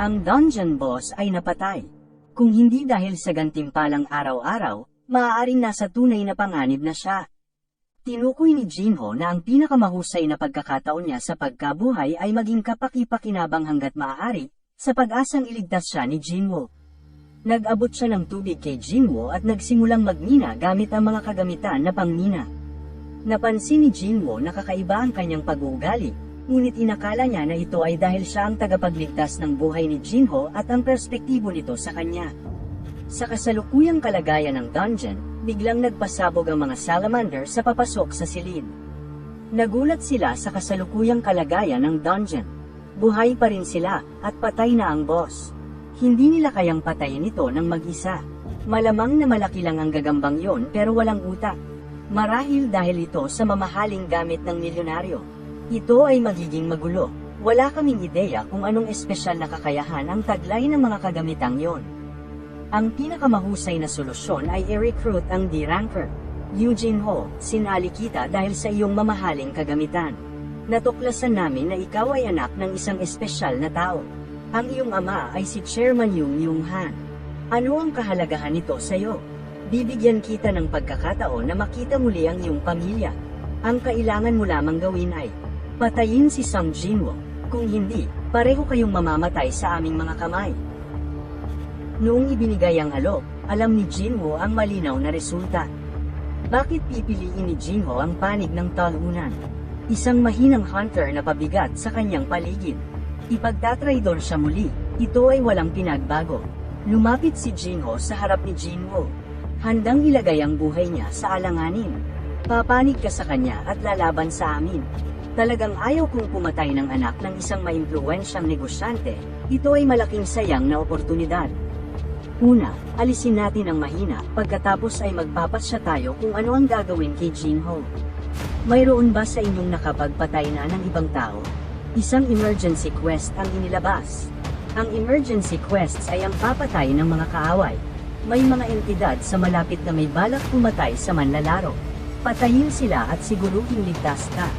Ang dungeon boss ay napatay. Kung hindi dahil sa gantimpalang araw-araw, maaaring nasa tunay na panganib na siya. Tinukoy ni Jinho na ang pinakamahusay na pagkakataon niya sa pagkabuhay ay maging kapaki-pakinabang hanggat maaari, sa pag-asang iligtas siya ni Jinwoo. Nag-abot siya ng tubig kay Jinwoo at nagsimulang magmina gamit ang mga kagamitan na pangmina. Napansin ni Jinwoo na kakaiba ang kanyang pag-uugali, ngunit inakala niya na ito ay dahil siya ang tagapagligtas ng buhay ni Jinho at ang perspektibo nito sa kanya. Sa kasalukuyang kalagayan ng dungeon, biglang nagpasabog ang mga salamander sa papasok sa silid. Nagulat sila sa kasalukuyang kalagayan ng dungeon. Buhay pa rin sila, at patay na ang boss. Hindi nila kayang patayin ito ng mag-isa. Malamang na malaki lang ang gagambang yon pero walang utak. Marahil dahil ito sa mamahaling gamit ng milyonaryo. Ito ay magiging magulo. Wala kaming ideya kung anong espesyal na kakayahan ang taglay ng mga kagamitang yon. Ang pinakamahusay na solusyon ay i-recruit ang D-ranker. Eugene Ho, sinali kita dahil sa iyong mamahaling kagamitan. Natuklasan namin na ikaw ay anak ng isang espesyal na tao. Ang iyong ama ay si Chairman Yung Han. Ano ang kahalagahan nito sa iyo? Bibigyan kita ng pagkakataon na makita muli ang iyong pamilya. Ang kailangan mo lamang gawin ay patayin si Sung Jinwoo. Kung hindi, pareho kayong mamamatay sa aming mga kamay. Noong ibinigay ang alok, alam ni Jinwoo ang malinaw na resulta. Bakit pipiliin ni Jinho ang panig ng talunan? Isang mahinang hunter na pabigat sa kanyang paligid. Ipagtatraidor siya muli, ito ay walang pinagbago. Lumapit si Jinho sa harap ni Jinwoo. Handang ilagay ang buhay niya sa alanganin. Papanig ka sa kanya at lalaban sa amin. Talagang ayaw kong pumatay ng anak ng isang maimpluwensyang negosyante, ito ay malaking sayang na oportunidad. Una, alisin natin ang mahina, pagkatapos ay magpapasya tayo kung ano ang gagawin kay Jinho. Mayroon ba sa inyong nakapagpatay na ng ibang tao? Isang emergency quest ang inilabas. Ang emergency quests ay ang papatay ng mga kaaway. May mga entidad sa malapit na may balak pumatay sa manlalaro. Patayin sila at siguruhing ligtas ka.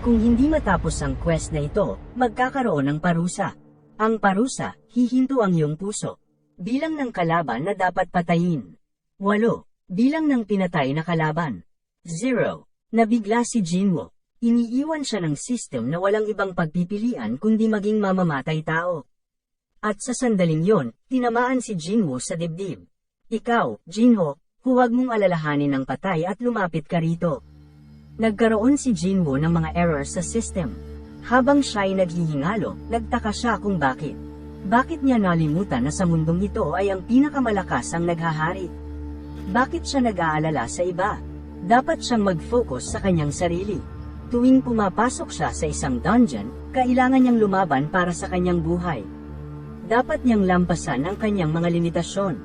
Kung hindi matapos ang quest na ito, magkakaroon ng parusa. Ang parusa, hihinto ang iyong puso. Bilang ng kalaban na dapat patayin. 8. Bilang ng pinatay na kalaban. 0. Nabigla si Jinwoo. Iniiwan siya ng system na walang ibang pagpipilian kundi maging mamamatay tao. At sa sandaling yon, tinamaan si Jinwoo sa dibdib. Ikaw, Jinho, huwag mong alalahanin ang patay at lumapit ka rito. Nagkaroon si Jinwoo ng mga error sa system. Habang siya'y naghihingalo, nagtaka siya kung bakit. Bakit niya nalimutan na sa mundong ito ay ang pinakamalakas ang naghahari? Bakit siya nag-aalala sa iba? Dapat siyang mag-focus sa kanyang sarili. Tuwing pumapasok siya sa isang dungeon, kailangan niyang lumaban para sa kanyang buhay. Dapat niyang lampasan ang kanyang mga limitasyon.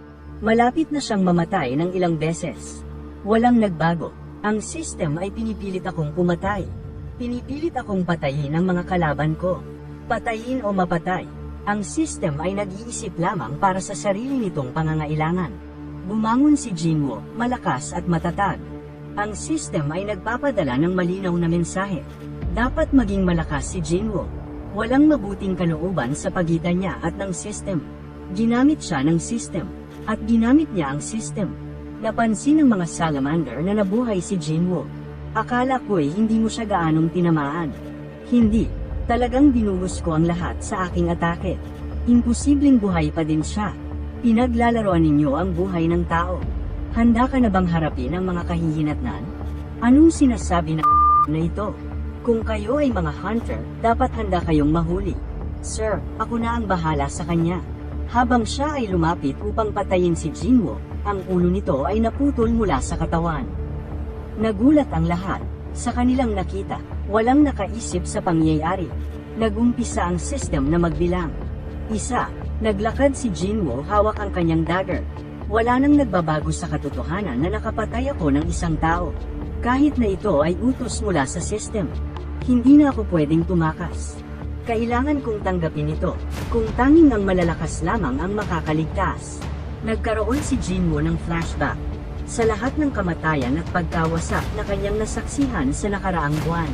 Malapit na siyang mamatay ng ilang beses. Walang nagbago. Ang system ay pinipilit akong pumatay. Pinipilit akong patayin ang mga kalaban ko. Patayin o mapatay. Ang system ay nag-iisip lamang para sa sarili nitong pangangailangan. Bumangon si Jinwoo, malakas at matatag. Ang system ay nagpapadala ng malinaw na mensahe. Dapat maging malakas si Jinwoo. Walang mabuting kalooban sa pagitan niya at ng system. Ginamit siya ng system. At ginamit niya ang system. Napansin ng mga salamander na nabuhay si Jinwoo. Akala ko'y hindi mo siya gaanong tinamaan. Hindi. Talagang binuhos ko ang lahat sa aking atake. Imposibleng buhay pa din siya. Pinaglalaroan ninyo ang buhay ng tao. Handa ka na bang harapin ang mga kahihinatnan? Anong sinasabi na ito? Kung kayo ay mga hunter, dapat handa kayong mahuli. Sir, ako na ang bahala sa kanya. Habang siya ay lumapit upang patayin si Jinwoo, ang ulo nito ay naputol mula sa katawan. Nagulat ang lahat. Sa kanilang nakita, walang nakaisip sa pangyayari. Nagumpisa ang system na magbilang. Isa, naglakad si Jinwoo hawak ang kanyang dagger. Wala nang nagbabago sa katotohanan na nakapatay ako ng isang tao. Kahit na ito ay utos mula sa system. Hindi na ako pwedeng tumakas. Kailangan kong tanggapin ito, kung tanging ang malalakas lamang ang makakaligtas. Nagkaroon si Jinwoo ng flashback sa lahat ng kamatayan at pagkawasak na kanyang nasaksihan sa nakaraang buwan.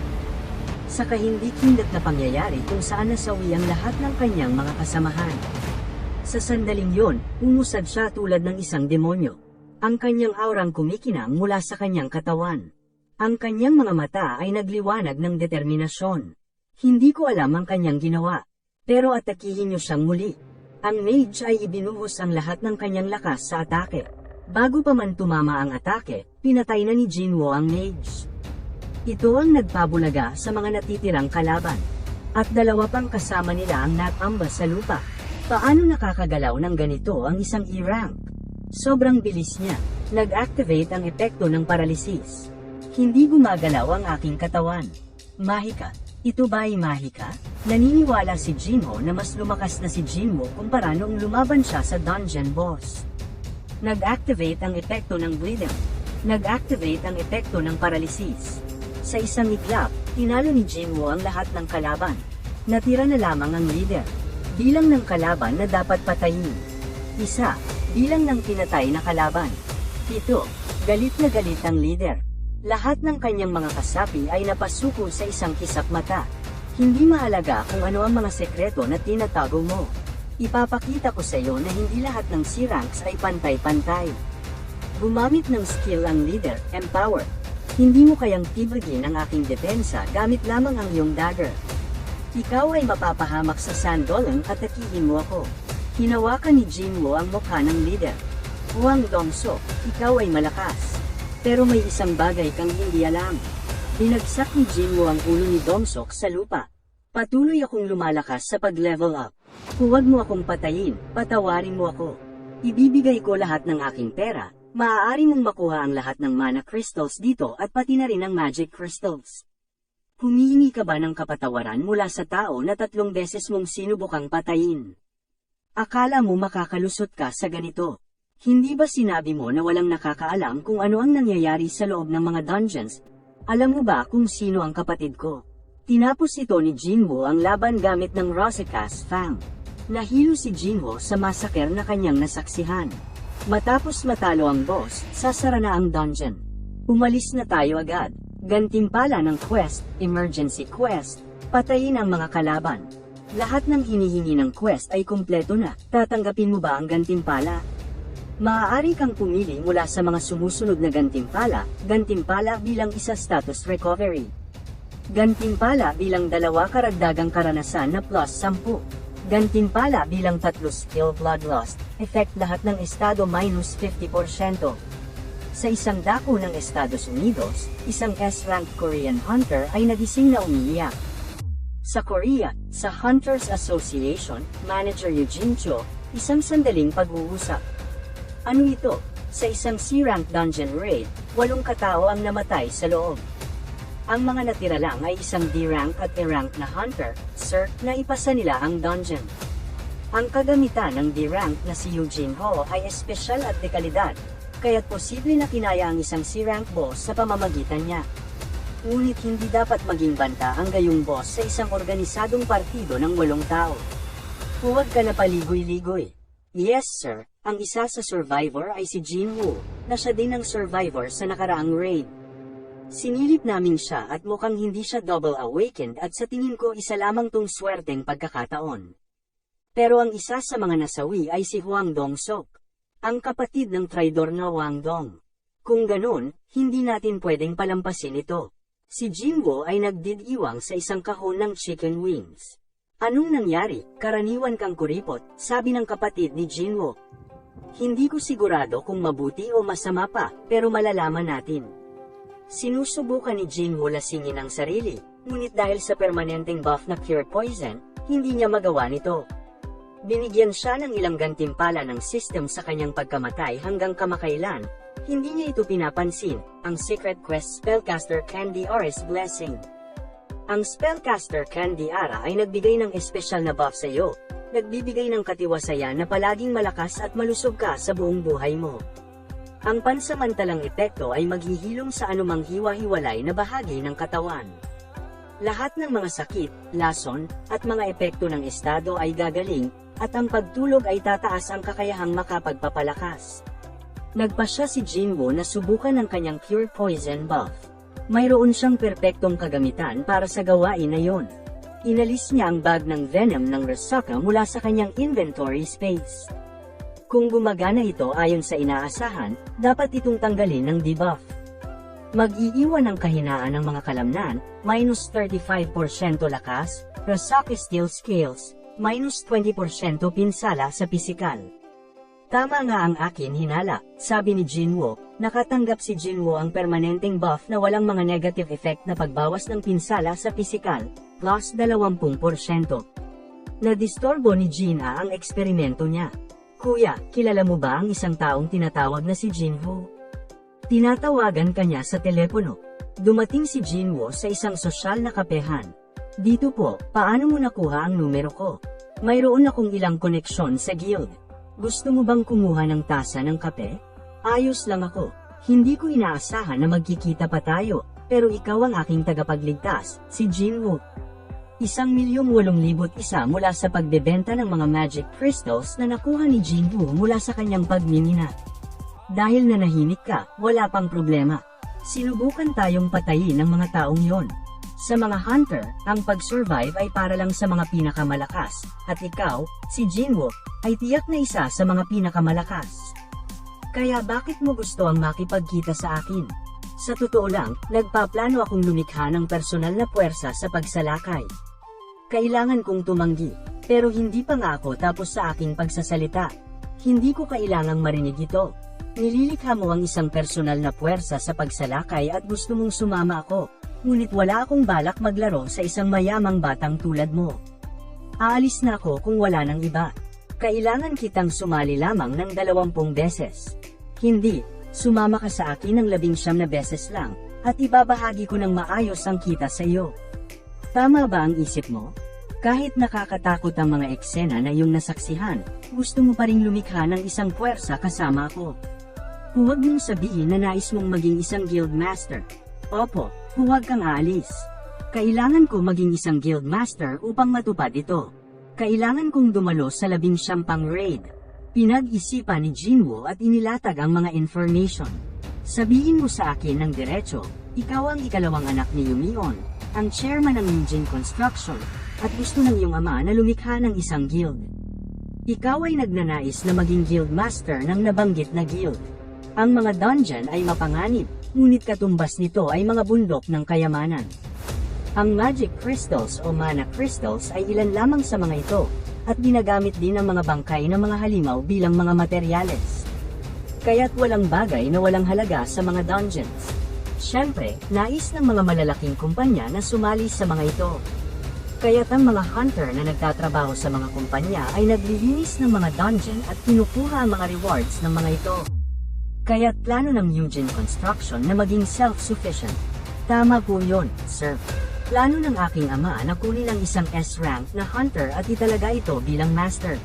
Sa kahindi-kindat na pangyayari kung saan nasawi ang lahat ng kanyang mga kasamahan. Sa sandaling yon, umusad siya tulad ng isang demonyo. Ang kanyang aurang kumikinang mula sa kanyang katawan. Ang kanyang mga mata ay nagliwanag ng determinasyon. Hindi ko alam ang kanyang ginawa, pero atakihin niyo siyang muli. Ang mage ay ibinuhos ang lahat ng kanyang lakas sa atake. Bago pa man tumama ang atake, pinatay na ni Jinwoo ang mage. Ito ang nagpabulaga sa mga natitirang kalaban. At dalawa pang kasama nila ang natamba sa lupa. Paano nakakagalaw ng ganito ang isang E-rank? Sobrang bilis niya. Nag-activate ang epekto ng paralysis. Hindi gumagalaw ang aking katawan. Mahika. Ito ba ay mahika? Naniniwala si Jinwoo na mas lumakas na si Jinwoo kumpara noong lumaban siya sa dungeon boss. Nag-activate ang epekto ng rhythm. Nag-activate ang epekto ng paralysis. Sa isang iglap, tinalo ni Jinwoo ang lahat ng kalaban. Natira na lamang ang leader. Bilang ng kalaban na dapat patayin. 1. Bilang ng pinatay na kalaban. 7. Galit na galit ang leader. Lahat ng kanyang mga kasapi ay napasuko sa isang kisap mata. Hindi mahalaga kung ano ang mga sekreto na tinatago mo. Ipapakita ko sa iyo na hindi lahat ng C-ranks ay pantay-pantay. Gumamit ng skill ang leader, empower. Hindi mo kayang tibagin ang aking depensa gamit lamang ang iyong dagger. Ikaw ay mapapahamak sa sandolong at atakihin mo ako. Hinawakan ni Jinwoo ang mukha ng leader. Huang Dongso, ikaw ay malakas. Pero may isang bagay kang hindi alam. Binagsak ni Jinwoo ang ulo ni Dongsok sa lupa. Patuloy akong lumalakas sa pag-level up. Huwag mo akong patayin, patawarin mo ako. Ibibigay ko lahat ng aking pera. Maaari mong makuha ang lahat ng mana crystals dito at pati na rin ang magic crystals. Humihingi ka ba ng kapatawaran mula sa tao na 3 beses mong sinubukang patayin? Akala mo makakalusot ka sa ganito? Hindi ba sinabi mo na walang nakakaalam kung ano ang nangyayari sa loob ng mga dungeons? Alam mo ba kung sino ang kapatid ko? Tinapos ito ni Jinwoo ang laban gamit ng Rosicas Fang. Nahilo si Jinwoo sa massacre na kanyang nasaksihan. Matapos matalo ang boss, sasara na ang dungeon. Umalis na tayo agad. Gantimpala ng quest, emergency quest, patayin ang mga kalaban. Lahat ng hinihingi ng quest ay kumpleto na. Tatanggapin mo ba ang gantimpala? Maaari kang pumili mula sa mga sumusunod na gantimpala bilang isa status recovery. Gantimpala bilang 2 karagdagang karanasan na plus 10. Gantimpala bilang 3 skill blood loss, effect lahat ng estado minus 50%. Sa isang dako ng Estados Unidos, isang S-ranked Korean hunter ay nagising na umiiyak. Sa Korea, sa Hunters Association, Manager Eugene Cho, isang sandaling pag-uusap. Ano ito? Sa isang C-rank dungeon raid, 8 katao ang namatay sa loob. Ang mga natira lang ay isang D-rank at E-rank na hunter, sir, na ipasa nila ang dungeon. Ang kagamitan ng D-rank na si Eugene Ho ay espesyal at dekalidad, kaya't posible na kinaya ang isang C-rank boss sa pamamagitan niya. Ngunit hindi dapat maging banta ang gayong boss sa isang organisadong partido ng 8 tao. Huwag ka na paligoy-ligoy. Yes sir, ang isa sa survivor ay si Jin Woo, na siya din ang survivor sa nakaraang raid. Sinilip namin siya at mukhang hindi siya double awakened at sa tingin ko isa lamang tong swerteng pagkakataon. Pero ang isa sa mga nasawi ay si Hwang Dong-sok, ang kapatid ng traidor na Hwang Dong. Kung ganun, hindi natin pwedeng palampasin ito. Si Jin Woo ay nagdidiwang sa isang kahon ng chicken wings. Anong nangyari? Karaniwan kang kuripot, sabi ng kapatid ni Jin Woo. Hindi ko sigurado kung mabuti o masama pa, pero malalaman natin. Sinusubukan ni Jin Woo lasingin ang sarili, ngunit dahil sa permanenteng buff na pure poison, hindi niya magawa nito. Binigyan siya ng ilang gantimpala ng system sa kanyang pagkamatay hanggang kamakailan, hindi niya ito pinapansin, ang Secret Quest Spellcaster Candy Ara's Blessing. Ang Spellcaster Candy Ara ay nagbigay ng espesyal na buff sa iyo, nagbibigay ng katiwasayan na palaging malakas at malusog ka sa buong buhay mo. Ang pansamantalang epekto ay maghihilom sa anumang hiwa-hiwalay na bahagi ng katawan. Lahat ng mga sakit, lason, at mga epekto ng estado ay gagaling, at ang pagtulog ay tataas ang kakayahang makapagpapalakas. Nagpasya si Jin Woo na subukan ang kanyang pure poison buff. Mayroon siyang perpektong kagamitan para sa gawain na yon. Inalis niya ang bag ng venom ng Rasaka mula sa kanyang inventory space. Kung gumagana ito ayon sa inaasahan, dapat itong tanggalin ng debuff. Mag-iiwan ang kahinaan ng mga kalamnan, minus 35% lakas, Rasaka Steel Scales, minus 20% pinsala sa pisikal. Tama nga ang akin hinala, sabi ni Jin Woo. Nakatanggap si Jin Woo ang permanenteng buff na walang mga negative effect na pagbawas ng pinsala sa pisikal, plus 20%. Nadistorbo ni Jin ang eksperimento niya. Kuya, kilala mo ba ang isang taong tinatawag na si Jin Woo? Tinatawagan kanya sa telepono. Dumating si Jin Woo sa isang sosyal na kapehan. Dito po, paano mo nakuha ang numero ko? Mayroon akong ilang koneksyon sa guild. Gusto mo bang kumuha ng tasa ng kape? Ayos lang ako. Hindi ko inaasahan na magkikita pa tayo, pero ikaw ang aking tagapagligtas, si Jin Woo. 1,008,001 mula sa pagbebenta ng mga magic crystals na nakuha ni Jin Woo mula sa kanyang pagmimina. Dahil nanahimik ka, wala pang problema. Sinubukan tayong patayin ng mga taong yon. Sa mga hunter, ang pag-survive ay para lang sa mga pinakamalakas, at ikaw, si Jin Woo, ay tiyak na isa sa mga pinakamalakas. Kaya bakit mo gusto ang makipagkita sa akin? Sa totoo lang, nagpaplano akong lumikha ng personal na puwersa sa pagsalakay. Kailangan kong tumanggi, pero hindi pa nga ako tapos sa aking pagsasalita. Hindi ko kailangang marinig ito. Nililikha mo ang isang personal na puwersa sa pagsalakay at gusto mong sumama ako, ngunit wala akong balak maglaro sa isang mayamang batang tulad mo. Aalis na ako kung wala nang iba. Kailangan kitang sumali lamang ng 20 beses. Hindi, sumama ka sa akin ng 19 na beses lang, at ibabahagi ko ng maayos ang kita sa iyo. Tama ba ang isip mo? Kahit nakakatakot ang mga eksena na iyong nasaksihan, gusto mo pa ring lumikha ng isang puwersa kasama ako. Huwag mong sabihin na nais mong maging isang guild master. Opo, huwag kang aalis. Kailangan ko maging isang guild master upang matupad ito. Kailangan kong dumalo sa 19 pang raid. Pinag-isipan ni Jin Woo at inilatag ang mga information. Sabihin mo sa akin ng diretso, ikaw ang ikalawang anak ni Yumion, ang chairman ng Yujin Construction, at gusto ng iyong ama na lumikha ng isang guild. Ikaw ay nagnanais na maging guild master ng nabanggit na guild. Ang mga dungeon ay mapanganib, ngunit katumbas nito ay mga bundok ng kayamanan. Ang magic crystals o mana crystals ay ilan lamang sa mga ito, at ginagamit din ang mga bangkay ng mga halimaw bilang mga materyales. Kaya't walang bagay na walang halaga sa mga dungeons. Siyempre, nais ng mga malalaking kumpanya na sumali sa mga ito. Kaya't ang mga hunter na nagtatrabaho sa mga kumpanya ay naglilinis ng mga dungeon at kinukuha ang mga rewards ng mga ito. Kaya't plano ng Eugene Construction na maging self-sufficient. Tama po yun, sir. Plano ng aking ama na kunin ang isang S-rank na hunter at italaga ito bilang master.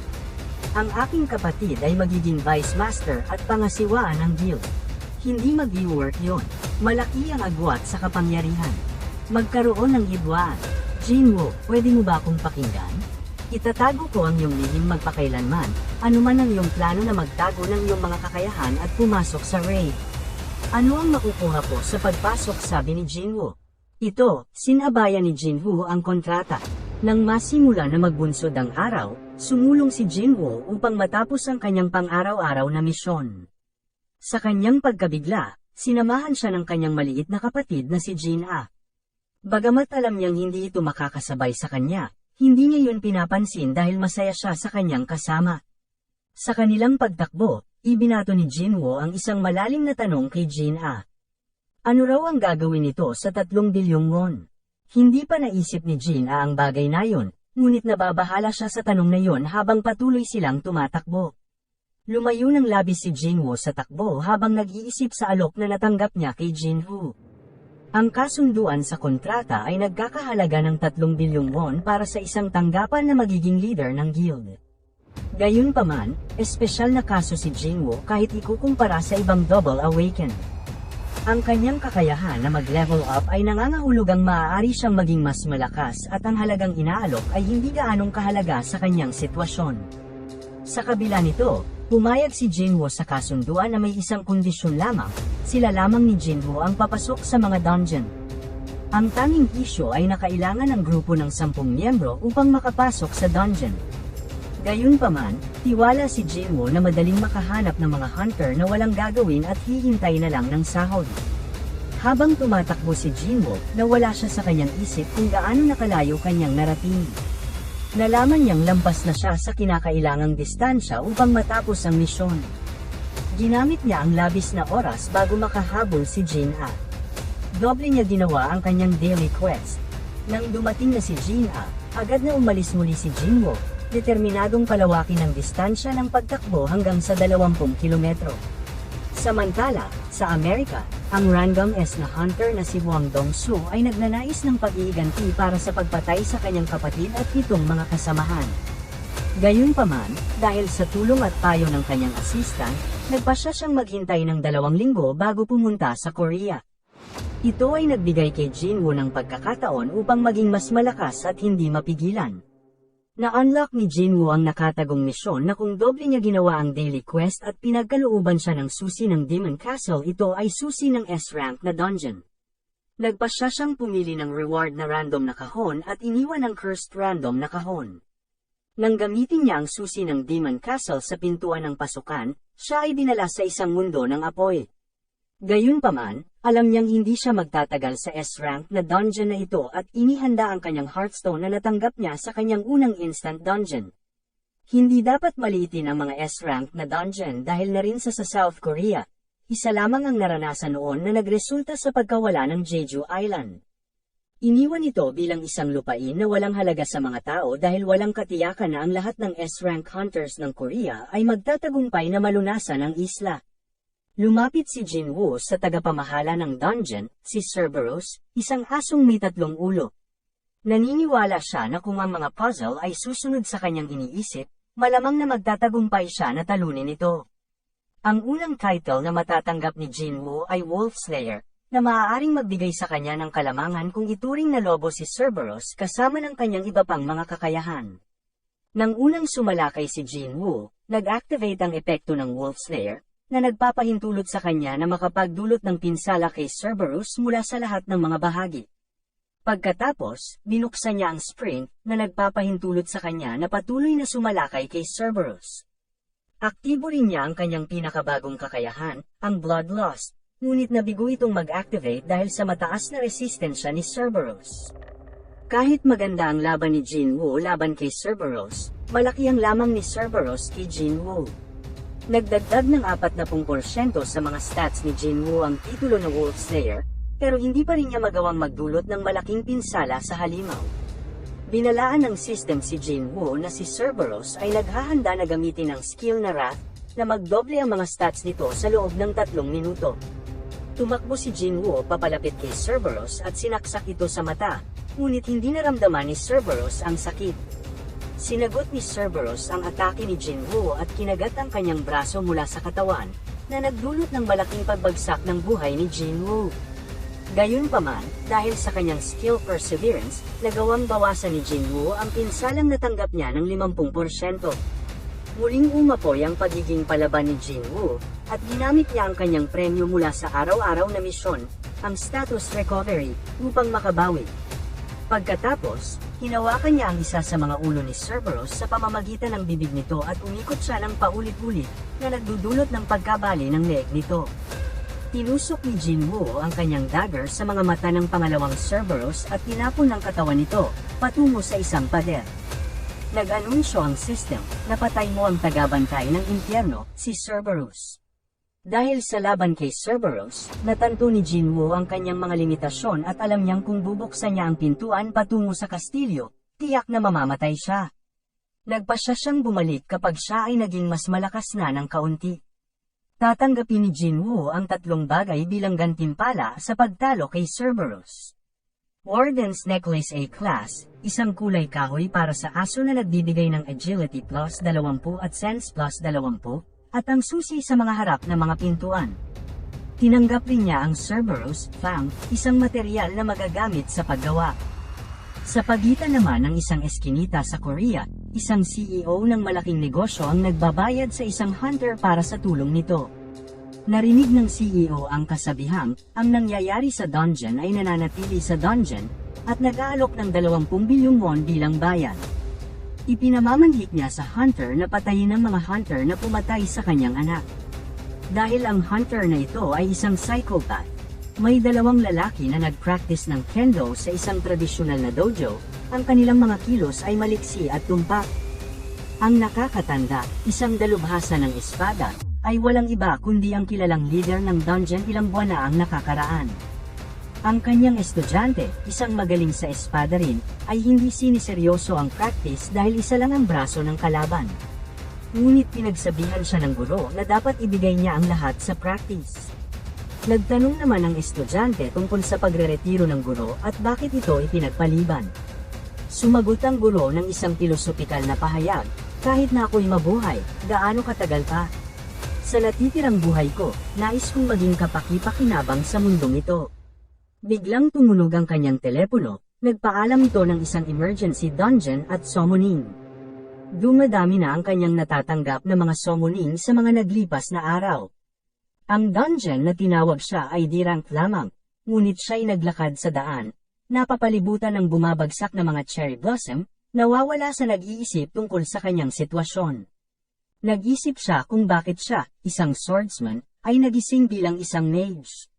Ang aking kapatid ay magiging vice master at pangasiwaan ng guild. Hindi mag-work yun. Malaki ang agwat sa kapangyarihan. Magkaroon ng hidwaan. Jinwoo, pwede mo ba akong pakinggan? Itatago ko ang iyong lihim magpakailanman, anuman ang iyong plano na magtago ng iyong mga kakayahan at pumasok sa raid. Ano ang makukuha po sa pagpasok, sabi ni Jinwoo? Ito, sinabayan ni Jinwoo ang kontrata. Nang masimula na magbunsod ang araw, sumulong si Jinwoo upang matapos ang kanyang pang-araw-araw na misyon. Sa kanyang pagkabigla, sinamahan siya ng kanyang maliit na kapatid na si Jin-ah. Bagamat alam niyang hindi ito makakasabay sa kanya, hindi niya yun pinapansin dahil masaya siya sa kanyang kasama. Sa kanilang pagtakbo, ibinato ni Jinwoo ang isang malalim na tanong kay Jin-ah. Ano raw ang gagawin nito sa 3 bilyong won? Hindi pa naisip ni Jin-ah ang bagay na yun, ngunit nababahala siya sa tanong na yun habang patuloy silang tumatakbo. Lumayo ng labis si Jinwoo sa takbo habang nag-iisip sa alok na natanggap niya kay Jinwoo. Ang kasunduan sa kontrata ay nagkakahalaga ng 3 bilyong won para sa isang tanggapan na magiging leader ng guild. Gayunpaman, espesyal na kaso si Jinwoo kahit ikukumpara sa ibang Double Awaken. Ang kanyang kakayahan na mag-level up ay nangangahulugang maaari siyang maging mas malakas at ang halagang inaalok ay hindi gaanong kahalaga sa kanyang sitwasyon. Sa kabila nito, pumayag si Jinwoo sa kasunduan na may isang kondisyon lamang, sila lamang ni Jinwoo ang papasok sa mga dungeon. Ang tanging isyo ay nakailangan ng grupo ng 10 miyembro upang makapasok sa dungeon. Gayunpaman, tiwala si Jinwoo na madaling makahanap ng mga hunter na walang gagawin at hihintay na lang ng sahod. Habang tumatakbo si Jinwoo, nawala siya sa kanyang isip kung gaano nakalayo kanyang narating. Nalaman niyang lampas na siya sa kinakailangang distansya upang matapos ang misyon. Ginamit niya ang labis na oras bago makahabol si Jin-ah. Doble niya ginawa ang kanyang daily quest. Nang dumating na si Jin-ah, agad na umalis muli si Jinwoo, determinadong palawakin ang distansya ng pagtakbo hanggang sa 20 kilometro. Samantala, sa Amerika, ang random S na hunter na si Wang Dongsu ay nagnanais ng pag-iiganti para sa pagpatay sa kanyang kapatid at 7 mga kasamahan. Gayunpaman, dahil sa tulong at payo ng kanyang assistant, nagpasya siyang maghintay ng 2 linggo bago pumunta sa Korea. Ito ay nagbigay kay Jinwoo ng pagkakataon upang maging mas malakas at hindi mapigilan. Na-unlock ni Jinwoo ang nakatagong misyon na kung doble niya ginawa ang daily quest at pinagkalooban siya ng susi ng Demon Castle, ito ay susi ng S-rank na dungeon. Nagpasya siyang pumili ng reward na random na kahon at iniwan ang cursed random na kahon. Nang gamitin niya ang susi ng Demon Castle sa pintuan ng pasukan, siya ay dinala sa isang mundo ng apoy. Gayunpaman, alam niyang hindi siya magtatagal sa S-rank na dungeon na ito at inihanda ang kanyang Hearthstone na natanggap niya sa kanyang unang instant dungeon. Hindi dapat maliitin ang mga S-rank na dungeon dahil na rin sa South Korea. Isa lamang ang naranasan noon na nagresulta sa pagkawala ng Jeju Island. Iniwan ito bilang isang lupain na walang halaga sa mga tao dahil walang katiyakan na ang lahat ng S-rank hunters ng Korea ay magtatagumpay na malunasan ang isla. Lumapit si Jinwoo sa tagapamahala ng dungeon, si Cerberus, isang asong may 3 ulo. Naniniwala siya na kung ang mga puzzle ay susunod sa kanyang iniisip, malamang na magtatagumpay siya na talunin ito. Ang unang title na matatanggap ni Jinwoo ay Wolf Slayer, na maaaring magbigay sa kanya ng kalamangan kung ituring na lobo si Cerberus kasama ng kanyang iba pang mga kakayahan. Nang unang sumalakay si Jinwoo, nag-activate ang epekto ng Wolf Slayer, na nagpapahintulot sa kanya na makapagdulot ng pinsala kay Cerberus mula sa lahat ng mga bahagi. Pagkatapos, binuksan niya ang sprint na nagpapahintulot sa kanya na patuloy na sumalakay kay Cerberus. Aktibo rin niya ang kanyang pinakabagong kakayahan, ang Bloodlust, ngunit nabigo itong mag-activate dahil sa mataas na resistensya ni Cerberus. Kahit maganda ang laban ni Jinwoo laban kay Cerberus, malaki ang lamang ni Cerberus kay Jinwoo. Nagdagdag ng 40% sa mga stats ni Jinwoo ang titulo ng Wolf Slayer, pero hindi pa rin niya magawang magdulot ng malaking pinsala sa halimaw. Binalaan ng system si Jinwoo na si Cerberus ay naghahanda na gamitin ang skill na Wrath, na magdoble ang mga stats nito sa loob ng 3 minuto. Tumakbo si Jinwoo papalapit kay Cerberus at sinaksak ito sa mata, ngunit hindi naramdaman ni Cerberus ang sakit. Sinagot ni Cerberus ang atake ni Jinwoo at kinagat ang kanyang braso mula sa katawan, na nagdulot ng malaking pagbagsak ng buhay ni Jinwoo. Gayunpaman, dahil sa kanyang skill Perseverance, nagawang bawasan ni Jinwoo ang pinsalang natanggap niya ng 50%. Muling umapoy ang pagiging palaban ni Jinwoo, at ginamit niya ang kanyang premyo mula sa araw-araw na misyon, ang status recovery, upang makabawi. Pagkatapos, hinawakan niya ang isa sa mga ulo ni Cerberus sa pamamagitan ng bibig nito at umikot siya ng paulit-ulit, na nagdudulot ng pagkabali ng leeg nito. Tinusok ni Jinwoo ang kanyang dagger sa mga mata ng pangalawang Cerberus at tinapon ng katawan nito, patungo sa isang pader. Nag-anunsyo ang system, na patay mo ang tagabantay ng impyerno, si Cerberus. Dahil sa laban kay Cerberus, natanto ni Jinwoo ang kanyang mga limitasyon at alam niyang kung bubuksan niya ang pintuan patungo sa kastilyo, tiyak na mamamatay siya. Nagpasya siyang bumalik kapag siya ay naging mas malakas na ng kaunti. Tatanggapin ni Jinwoo ang 3 bagay bilang gantimpala sa pagtalo kay Cerberus. Warden's Necklace A-Class, isang kulay kahoy para sa aso na nagbibigay ng Agility plus 20 at Sense plus 20, at ang susi sa mga harap na mga pintuan. Tinanggap rin niya ang Cerberus Fang, isang material na magagamit sa paggawa. Sa pagitan naman ng isang eskinita sa Korea, isang CEO ng malaking negosyo ang nagbabayad sa isang hunter para sa tulong nito. Narinig ng CEO ang kasabihang, ang nangyayari sa dungeon ay nananatili sa dungeon, at nag-aalok ng 20 bilyong won bilang bayad. Ipinamamanhik niya sa hunter na patayin ang mga hunter na pumatay sa kanyang anak. Dahil ang hunter na ito ay isang psychopath, may 2 lalaki na nag-practice ng kendo sa isang tradisyonal na dojo, ang kanilang mga kilos ay maliksi at tumpak. Ang nakakatanda, isang dalubhasa ng espada, ay walang iba kundi ang kilalang leader ng dungeon ilang buwan na ang nakakaraan. Ang kanyang estudyante, isang magaling sa espada rin, ay hindi siniseryoso ang practice dahil isa lang ang braso ng kalaban. Ngunit pinagsabihan siya ng guro na dapat ibigay niya ang lahat sa practice. Nagtanong naman ang estudyante tungkol sa pagreretiro ng guro at bakit ito ipinagpaliban. Sumagot ang guro ng isang pilosopikal na pahayag, kahit na ako'y mabuhay, gaano katagal pa? Sa natitirang buhay ko, nais kong maging kapaki-pakinabang sa mundong ito. Biglang tumunog ang kanyang telepono, nagpaalam ito ng isang emergency dungeon at summoning. Dumadami na ang kanyang natatanggap na mga summoning sa mga naglipas na araw. Ang dungeon na tinawag siya ay D-rank lamang, ngunit siya'y naglakad sa daan, napapalibutan ng bumabagsak na mga cherry blossom, nawawala sa nag-iisip tungkol sa kanyang sitwasyon. Nag-isip siya kung bakit siya, isang swordsman, ay nagising bilang isang mage.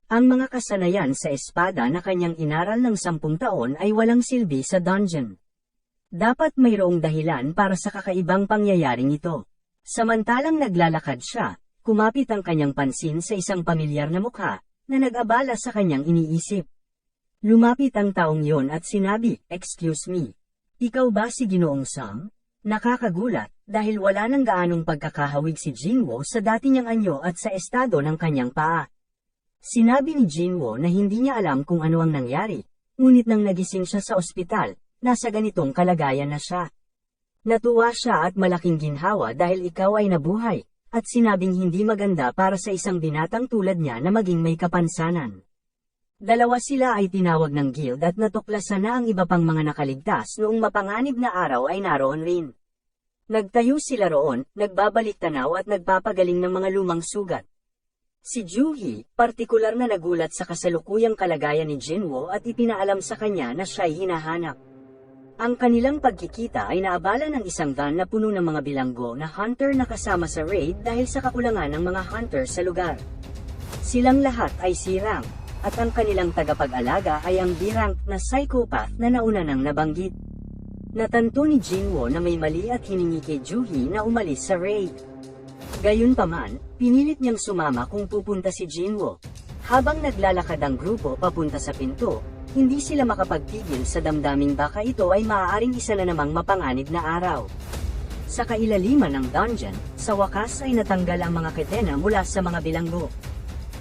Ang mga kasanayan sa espada na kanyang inaral ng 10 taon ay walang silbi sa dungeon. Dapat mayroong dahilan para sa kakaibang pangyayaring ito. Samantalang naglalakad siya, kumapit ang kanyang pansin sa isang pamilyar na mukha, na nag-abala sa kanyang iniisip. Lumapit ang taong yon at sinabi, "Excuse me. Ikaw ba si Ginoong Song?" Nakakagulat, dahil wala nang gaanong pagkakahawig si Jinwoo sa dati niyang anyo at sa estado ng kanyang paa. Sinabi ni Jinwoo na hindi niya alam kung ano ang nangyari, ngunit nang nagising siya sa ospital, nasa ganitong kalagayan na siya. Natuwa siya at malaking ginhawa dahil ikaw ay nabuhay, at sinabing hindi maganda para sa isang binatang tulad niya na maging may kapansanan. Dalawa sila ay tinawag ng guild at natuklasan na ang iba pang mga nakaligtas noong mapanganib na araw ay naroon rin. Nagtayo sila roon, nagbabalik tanaw at nagpapagaling ng mga lumang sugat. Si Juhee, partikular na nagulat sa kasalukuyang kalagayan ni Jinwoo at ipinaalam sa kanya na siya'y hinahanap. Ang kanilang pagkikita ay naabala ng isang van na puno ng mga bilanggo na hunter na kasama sa raid dahil sa kakulangan ng mga hunter sa lugar. Silang lahat ay C-rank, at ang kanilang tagapag-alaga ay ang D-rank na psychopath na nauna nang nabanggit. Natanto ni Jinwoo na may mali at hiningi kay Juhee na umalis sa raid. Gayunpaman, pinilit niyang sumama kung pupunta si Jinwoo. Habang naglalakad ang grupo papunta sa pinto, hindi sila makapagpigil sa damdaming baka ito ay maaaring isa na namang mapanganib na araw. Sa kailaliman ng dungeon, sa wakas ay natanggal ang mga kedena mula sa mga bilanggo.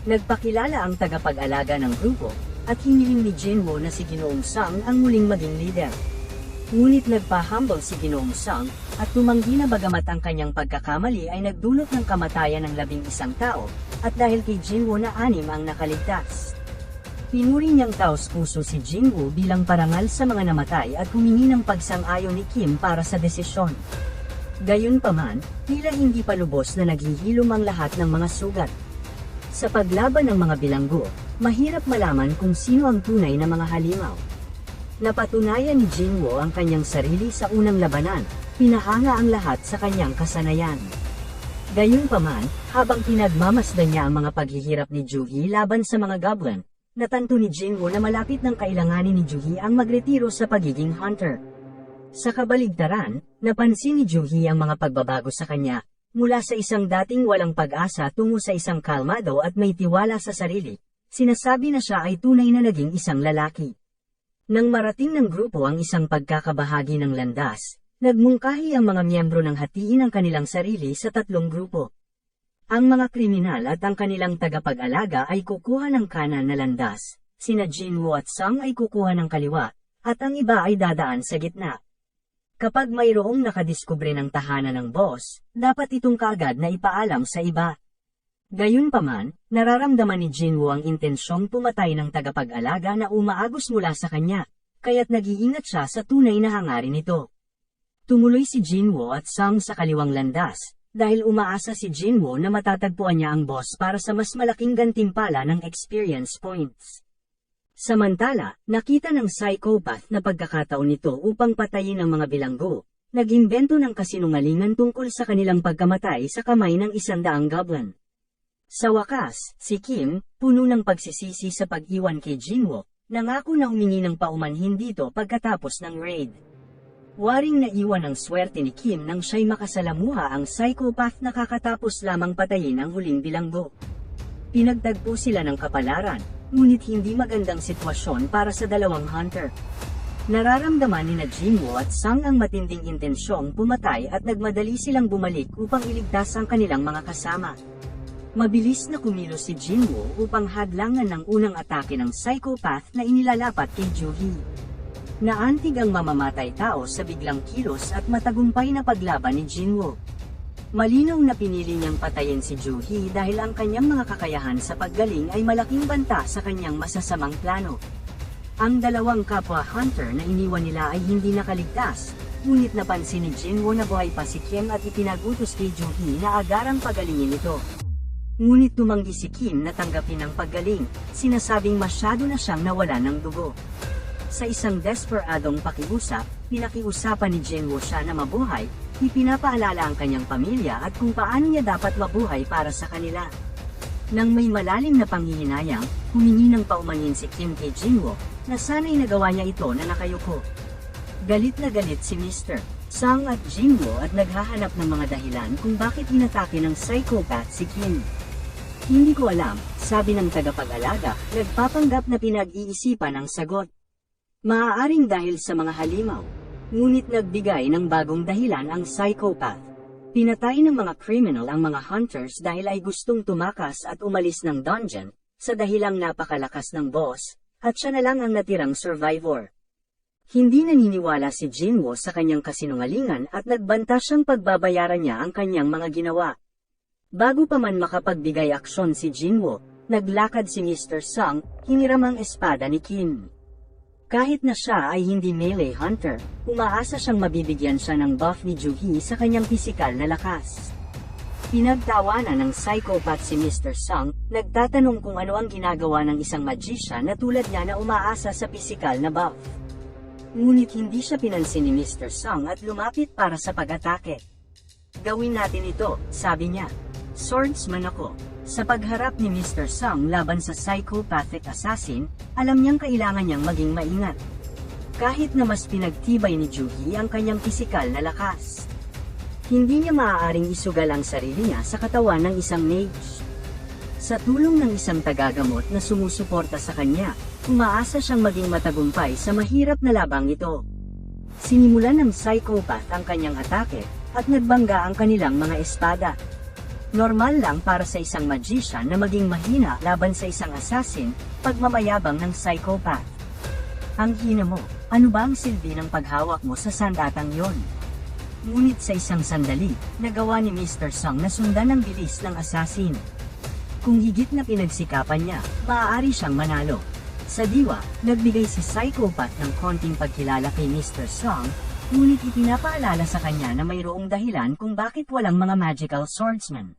Nagpakilala ang tagapag-alaga ng grupo, at hiniling ni Jinwoo na si Ginoong Sang ang muling maging leader. Ngunit nagpa-humble si Ginoong Sang, at tumanggi na bagamat ang kanyang pagkakamali ay nagdulot ng kamatayan ng 11 tao, at dahil kay Jinwoo na 6 ang nakaligtas. Pinuri niyang taos-puso si Jinwoo bilang parangal sa mga namatay at humingi ng pagsang-ayon ni Kim para sa desisyon. Gayunpaman, tila hindi pa lubos na naghihilom ang lahat ng mga sugat. Sa paglaban ng mga bilanggo, mahirap malaman kung sino ang tunay na mga halimaw. Napatunayan ni Jinwoo ang kanyang sarili sa unang labanan, pinahanga ang lahat sa kanyang kasanayan. Gayunpaman, habang pinagmamasdan niya ang mga paghihirap ni Juhee laban sa mga goblin, natanto ni Jinwoo na malapit ng kailanganin ni Juhee ang magretiro sa pagiging hunter. Sa kabaligtaran, napansin ni Juhee ang mga pagbabago sa kanya, mula sa isang dating walang pag-asa tungo sa isang kalmado at may tiwala sa sarili. Sinasabi na siya ay tunay na naging isang lalaki. Nang marating ng grupo ang isang pagkakabahagi ng landas, nagmungkahi ang mga miyembro ng hatiin ang kanilang sarili sa 3 grupo. Ang mga kriminal at ang kanilang tagapag-alaga ay kukuha ng kanan na landas, sina Jinwoo at Sang ay kukuha ng kaliwa, at ang iba ay dadaan sa gitna. Kapag mayroong nakadiskubre ng tahanan ng boss, dapat itong kaagad na ipaalam sa iba. Gayunpaman, nararamdaman ni Jinwoo ang intensyong pumatay ng tagapag-alaga na umaagos mula sa kanya, kaya't nag-iingat siya sa tunay na hangarin nito. Tumuloy si Jinwoo at Sang sa kaliwang landas, dahil umaasa si Jinwoo na matatagpuan niya ang boss para sa mas malaking gantimpala ng experience points. Samantala, nakita ng psychopath na pagkakataon nito upang patayin ang mga bilanggo, nag-imbento ng kasinungalingan tungkol sa kanilang pagkamatay sa kamay ng 100 goblin. Sa wakas, si Kim, puno ng pagsisisi sa pag-iwan kay Jinwoo, nangako na humingi ng paumanhin dito pagkatapos ng raid. Waring naiwan ang swerte ni Kim nang siya'y makasalamuha ang psychopath na kakatapos lamang patayin ang huling bilanggo. Pinagtagpo sila ng kapalaran, ngunit hindi magandang sitwasyon para sa dalawang hunter. Nararamdaman ni Jinwoo at Sang ang matinding intensyong pumatay at nagmadali silang bumalik upang iligtas ang kanilang mga kasama. Mabilis na kumilos si Jinwoo upang hadlangan ng unang atake ng psychopath na inilalapat kay Juhee. Naantig ang mamamatay tao sa biglang kilos at matagumpay na paglaban ni Jinwoo. Malinaw na pinili niyang patayin si Juhee dahil ang kanyang mga kakayahan sa paggaling ay malaking banta sa kanyang masasamang plano. Ang dalawang kapwa hunter na iniwan nila ay hindi nakaligtas, ngunit napansin ni Jinwoo na buhay pa si Kim at ipinagutos kay Juhee na agarang pagalingin ito. Ngunit tumanggi si Kim na tanggapin ang paggaling, sinasabing masyado na siyang nawala ng dugo. Sa isang desperadong pakiusap, pinakiusapan ni Jinwoo siya na mabuhay, ipinapaalala ang kanyang pamilya at kung paano niya dapat mabuhay para sa kanila. Nang may malalim na panghihinayang, humingi ng paumanhin si Kim kay Jinwoo, na sana'y nagawa niya ito na nakayuko. Galit na galit si Mr. Sang at Jinwoo at naghahanap ng mga dahilan kung bakit inatake ng psychopath si Kim. Hindi ko alam, sabi ng tagapag-alaga, nagpapanggap na pinag-iisipan ang sagot. Maaaring dahil sa mga halimaw. Ngunit nagbigay ng bagong dahilan ang psychopath. Pinatay ng mga criminal ang mga hunters dahil ay gustong tumakas at umalis ng dungeon, sa dahilang napakalakas ng boss, at siya na lang ang natirang survivor. Hindi naniniwala si Jinwoo sa kanyang kasinungalingan at nagbanta siyang pagbabayaran niya ang kanyang mga ginawa. Bago pa man makapagbigay aksyon si Jinwoo, naglakad si Mr. Sang, hiniram ang espada ni Kim. Kahit na siya ay hindi melee hunter, umaasa siyang mabibigyan siya ng buff ni Juhee sa kanyang pisikal na lakas. Pinagtawanan ng psychopath si Mr. Sang, nagtatanong kung ano ang ginagawa ng isang magician na tulad niya na umaasa sa pisikal na buff. Ngunit hindi siya pinansin ni Mr. Sang at lumapit para sa pag-atake. Gawin natin ito, sabi niya. Swordsman ako. Sa pagharap ni Mr. Sang laban sa psychopathic assassin, alam niyang kailangan niyang maging maingat. Kahit na mas pinagtibay ni Juhee ang kanyang pisikal na lakas. Hindi niya maaaring isugal ang sarili niya sa katawan ng isang mage. Sa tulong ng isang tagagamot na sumusuporta sa kanya, umaasa siyang maging matagumpay sa mahirap na labang ito. Sinimulan ng psychopath ang kanyang atake, at nagbangga ang kanilang mga espada. Normal lang para sa isang magician na maging mahina laban sa isang assassin, pagmamayabang ng psychopath. Ang hina mo, ano ba ang silbi ng paghawak mo sa sandatang yon? Ngunit sa isang sandali, nagawa ni Mr. Song na sundan ang bilis ng assassin. Kung higit na pinagsikapan niya, maaari siyang manalo. Sa diwa, nagbigay si psychopath ng konting pagkilala kay Mr. Song, ngunit ipinapaalala sa kanya na mayroong dahilan kung bakit walang mga magical swordsman.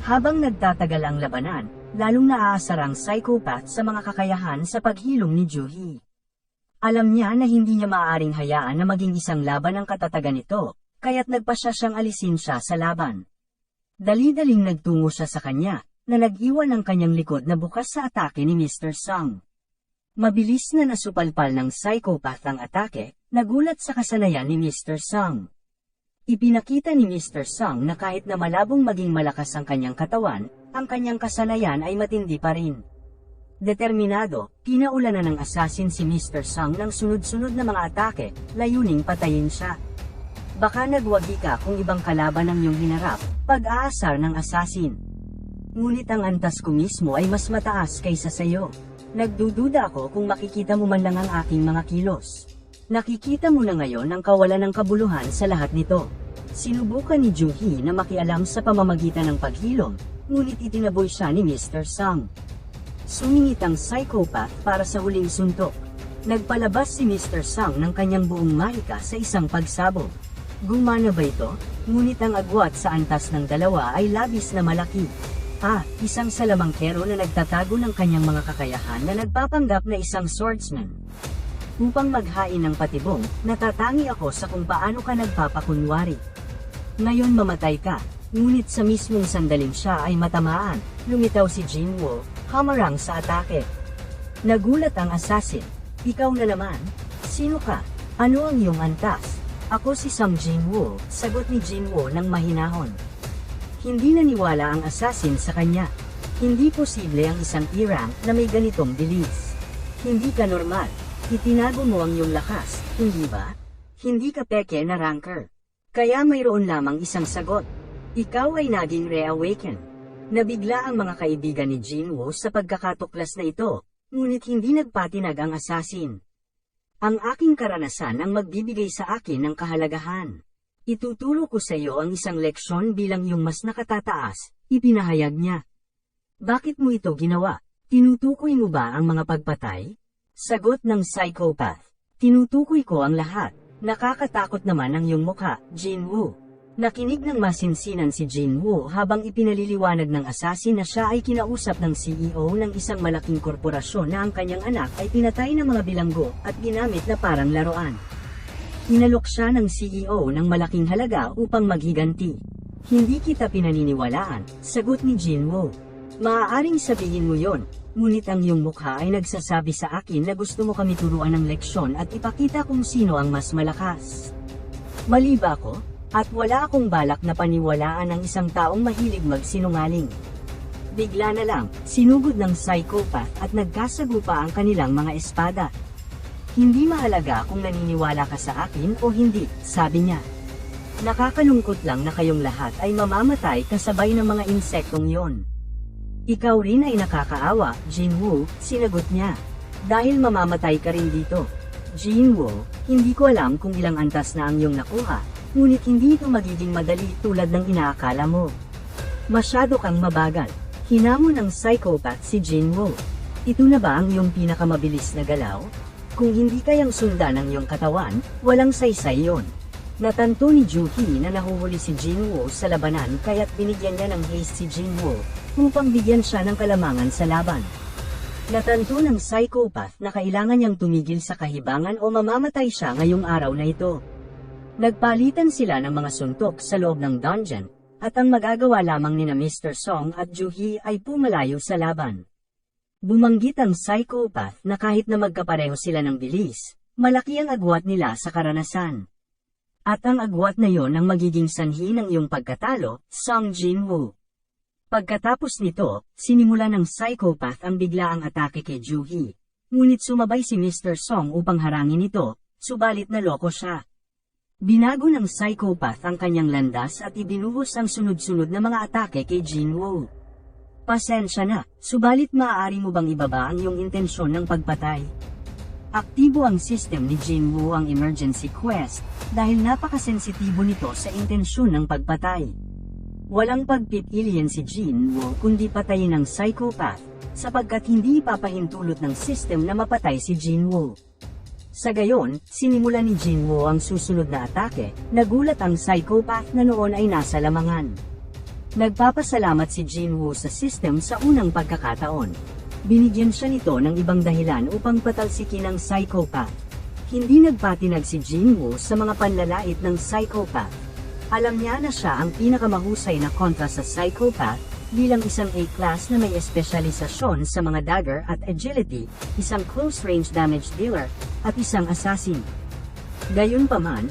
Habang nagtatagal ang labanan, lalong naaasar ang psychopath sa mga kakayahan sa paghilom ni Ju-hee. Alam niya na hindi niya maaaring hayaan na maging isang laban ang katatagan nito, kaya't nagpasya siyang alisin siya sa laban. Dali-daling nagtungo siya sa kanya, na nag-iwan ang kanyang likod na bukas sa atake ni Mr. Song. Mabilis na nasupalpal ng psychopath ang atake, nagulat sa kasanayan ni Mr. Song. Ipinakita ni Mr. Song na kahit na malabong maging malakas ang kanyang katawan, ang kanyang kasanayan ay matindi pa rin. Determinado, pinaulanan ng assassin si Mr. Song ng sunod-sunod na mga atake, layuning patayin siya. Baka nagwagi ka kung ibang kalaban ang iyong hinarap, pag-aasar ng assassin. Ngunit ang antas ko mismo ay mas mataas kaysa sa iyo. Nagdududa ako kung makikita mo man lang ang aking mga kilos. Nakikita mo na ngayon ang kawalan ng kabuluhan sa lahat nito. Sinubukan ni Ju-hee na makialam sa pamamagitan ng paghilom, ngunit itinaboy siya ni Mr. Song. Sumingit ang psychopath para sa huling suntok. Nagpalabas si Mr. Song ng kanyang buong mahika sa isang pagsabog. Gumana ba ito? Ngunit ang agwat sa antas ng dalawa ay labis na malaki. Isang salamangkero na nagtatago ng kanyang mga kakayahan na nagpapanggap na isang swordsman. Upang maghain ng patibong, natatangi ako sa kung paano ka nagpapakunwari. Ngayon mamatay ka, ngunit sa mismong sandaling siya ay matamaan, lumitaw si Jinwoo, hamarang sa atake. Nagulat ang assassin. Ikaw na naman? Sino ka? Ano ang iyong antas? Ako si Song Jinwoo, sagot ni Jinwoo ng mahinahon. Hindi naniwala ang assassin sa kanya. Hindi posible ang isang E-rank na may ganitong bilis. Hindi ka normal. Itinago mo ang iyong lakas, hindi ba? Hindi ka peke na ranker. Kaya mayroon lamang isang sagot. Ikaw ay naging reawaken. Nabigla ang mga kaibigan ni Jinwoo sa pagkakatuklas na ito, ngunit hindi nagpatinag ang assassin. Ang aking karanasan ang magbibigay sa akin ng kahalagahan. Ituturo ko sa iyo ang isang leksyon bilang yung mas nakatataas, ipinahayag niya. Bakit mo ito ginawa? Tinutukoy mo ba ang mga pagpatay? Sagot ng psychopath. Tinutukoy ko ang lahat. Nakakatakot naman ang iyong mukha, Jinwoo. Nakinig ng masinsinan si Jinwoo habang ipinaliliwanag ng assassin na siya ay kinausap ng CEO ng isang malaking korporasyon na ang kanyang anak ay pinatay ng mga bilanggo at ginamit na parang laruan. Inalok siya ng CEO ng malaking halaga upang maghiganti. Hindi kita pinaniniwalaan, sagot ni Jinwoo. Maaaring sabihin mo yon, ngunit ang iyong mukha ay nagsasabi sa akin na gusto mo kami turuan ng leksyon at ipakita kung sino ang mas malakas. Mali ba ako? At wala akong balak na paniwalaan ang isang taong mahilig magsinungaling. Bigla na lang, sinugod ng psychopath at nagkasagupa ang kanilang mga espada. Hindi mahalaga kung naniniwala ka sa akin o hindi, sabi niya. Nakakalungkot lang na kayong lahat ay mamamatay kasabay ng mga insektong yon. Ikaw rin ay nakakaawa, Jinwoo, sinagot niya. Dahil mamamatay ka rin dito. Jinwoo, hindi ko alam kung ilang antas na ang iyong nakuha, ngunit hindi ito magiging madali tulad ng inaakala mo. Masyado kang mabagal. Hinamon ng psychopath si Jinwoo. Ito na ba ang iyong pinakamabilis na galaw? Kung hindi kayang sundan ang iyong katawan, walang saysay yon. Natanto ni Ju-hee na nahuhuli si Jinwoo sa labanan kaya't binigyan niya ng haste si Jinwoo, upang bigyan siya ng kalamangan sa laban. Natanto ng psychopath na kailangan niyang tumigil sa kahibangan o mamamatay siya ngayong araw na ito. Nagpalitan sila ng mga suntok sa loob ng dungeon, at ang magagawa lamang nina Mr. Song at Ju-hee ay pumalayo sa laban. Bumanggit ang psychopath na kahit na magkapareho sila ng bilis, malaki ang agwat nila sa karanasan. At ang agwat na yon ang magiging sanhi ng iyong pagkatalo, Song Jin-woo. Pagkatapos nito, sinimula ng psychopath ang biglaang atake kay Joo-hee. Ngunit sumabay si Mr. Song upang harangin ito, subalit naloko siya. Binago ng psychopath ang kanyang landas at ibinuhos ang sunod-sunod na mga atake kay Jin-woo. Pasensya na, subalit maaari mo bang ibaba ang iyong intensyon ng pagpatay? Aktibo ang system ni Jin-woo ang emergency quest, dahil napakasensitibo nito sa intensyon ng pagpatay. Walang pagpipilian si Jin-woo kundi patayin ang psychopath, sapagkat hindi ipapahintulot ng system na mapatay si Jin-woo. Sa gayon, sinimula ni Jin-woo ang susunod na atake, nagulat ang psychopath na noon ay nasa lamangan. Nagpapasalamat si Jin-woo sa system sa unang pagkakataon. Binigyan siya nito ng ibang dahilan upang patalsikin ang psychopath. Hindi nagpatinag si Jin-woo sa mga panlalait ng psychopath. Alam niya na siya ang pinakamahusay na kontra sa psychopath, bilang isang A-class na may espesyalisasyon sa mga dagger at agility, isang close-range damage dealer, at isang assassin. Gayunpaman,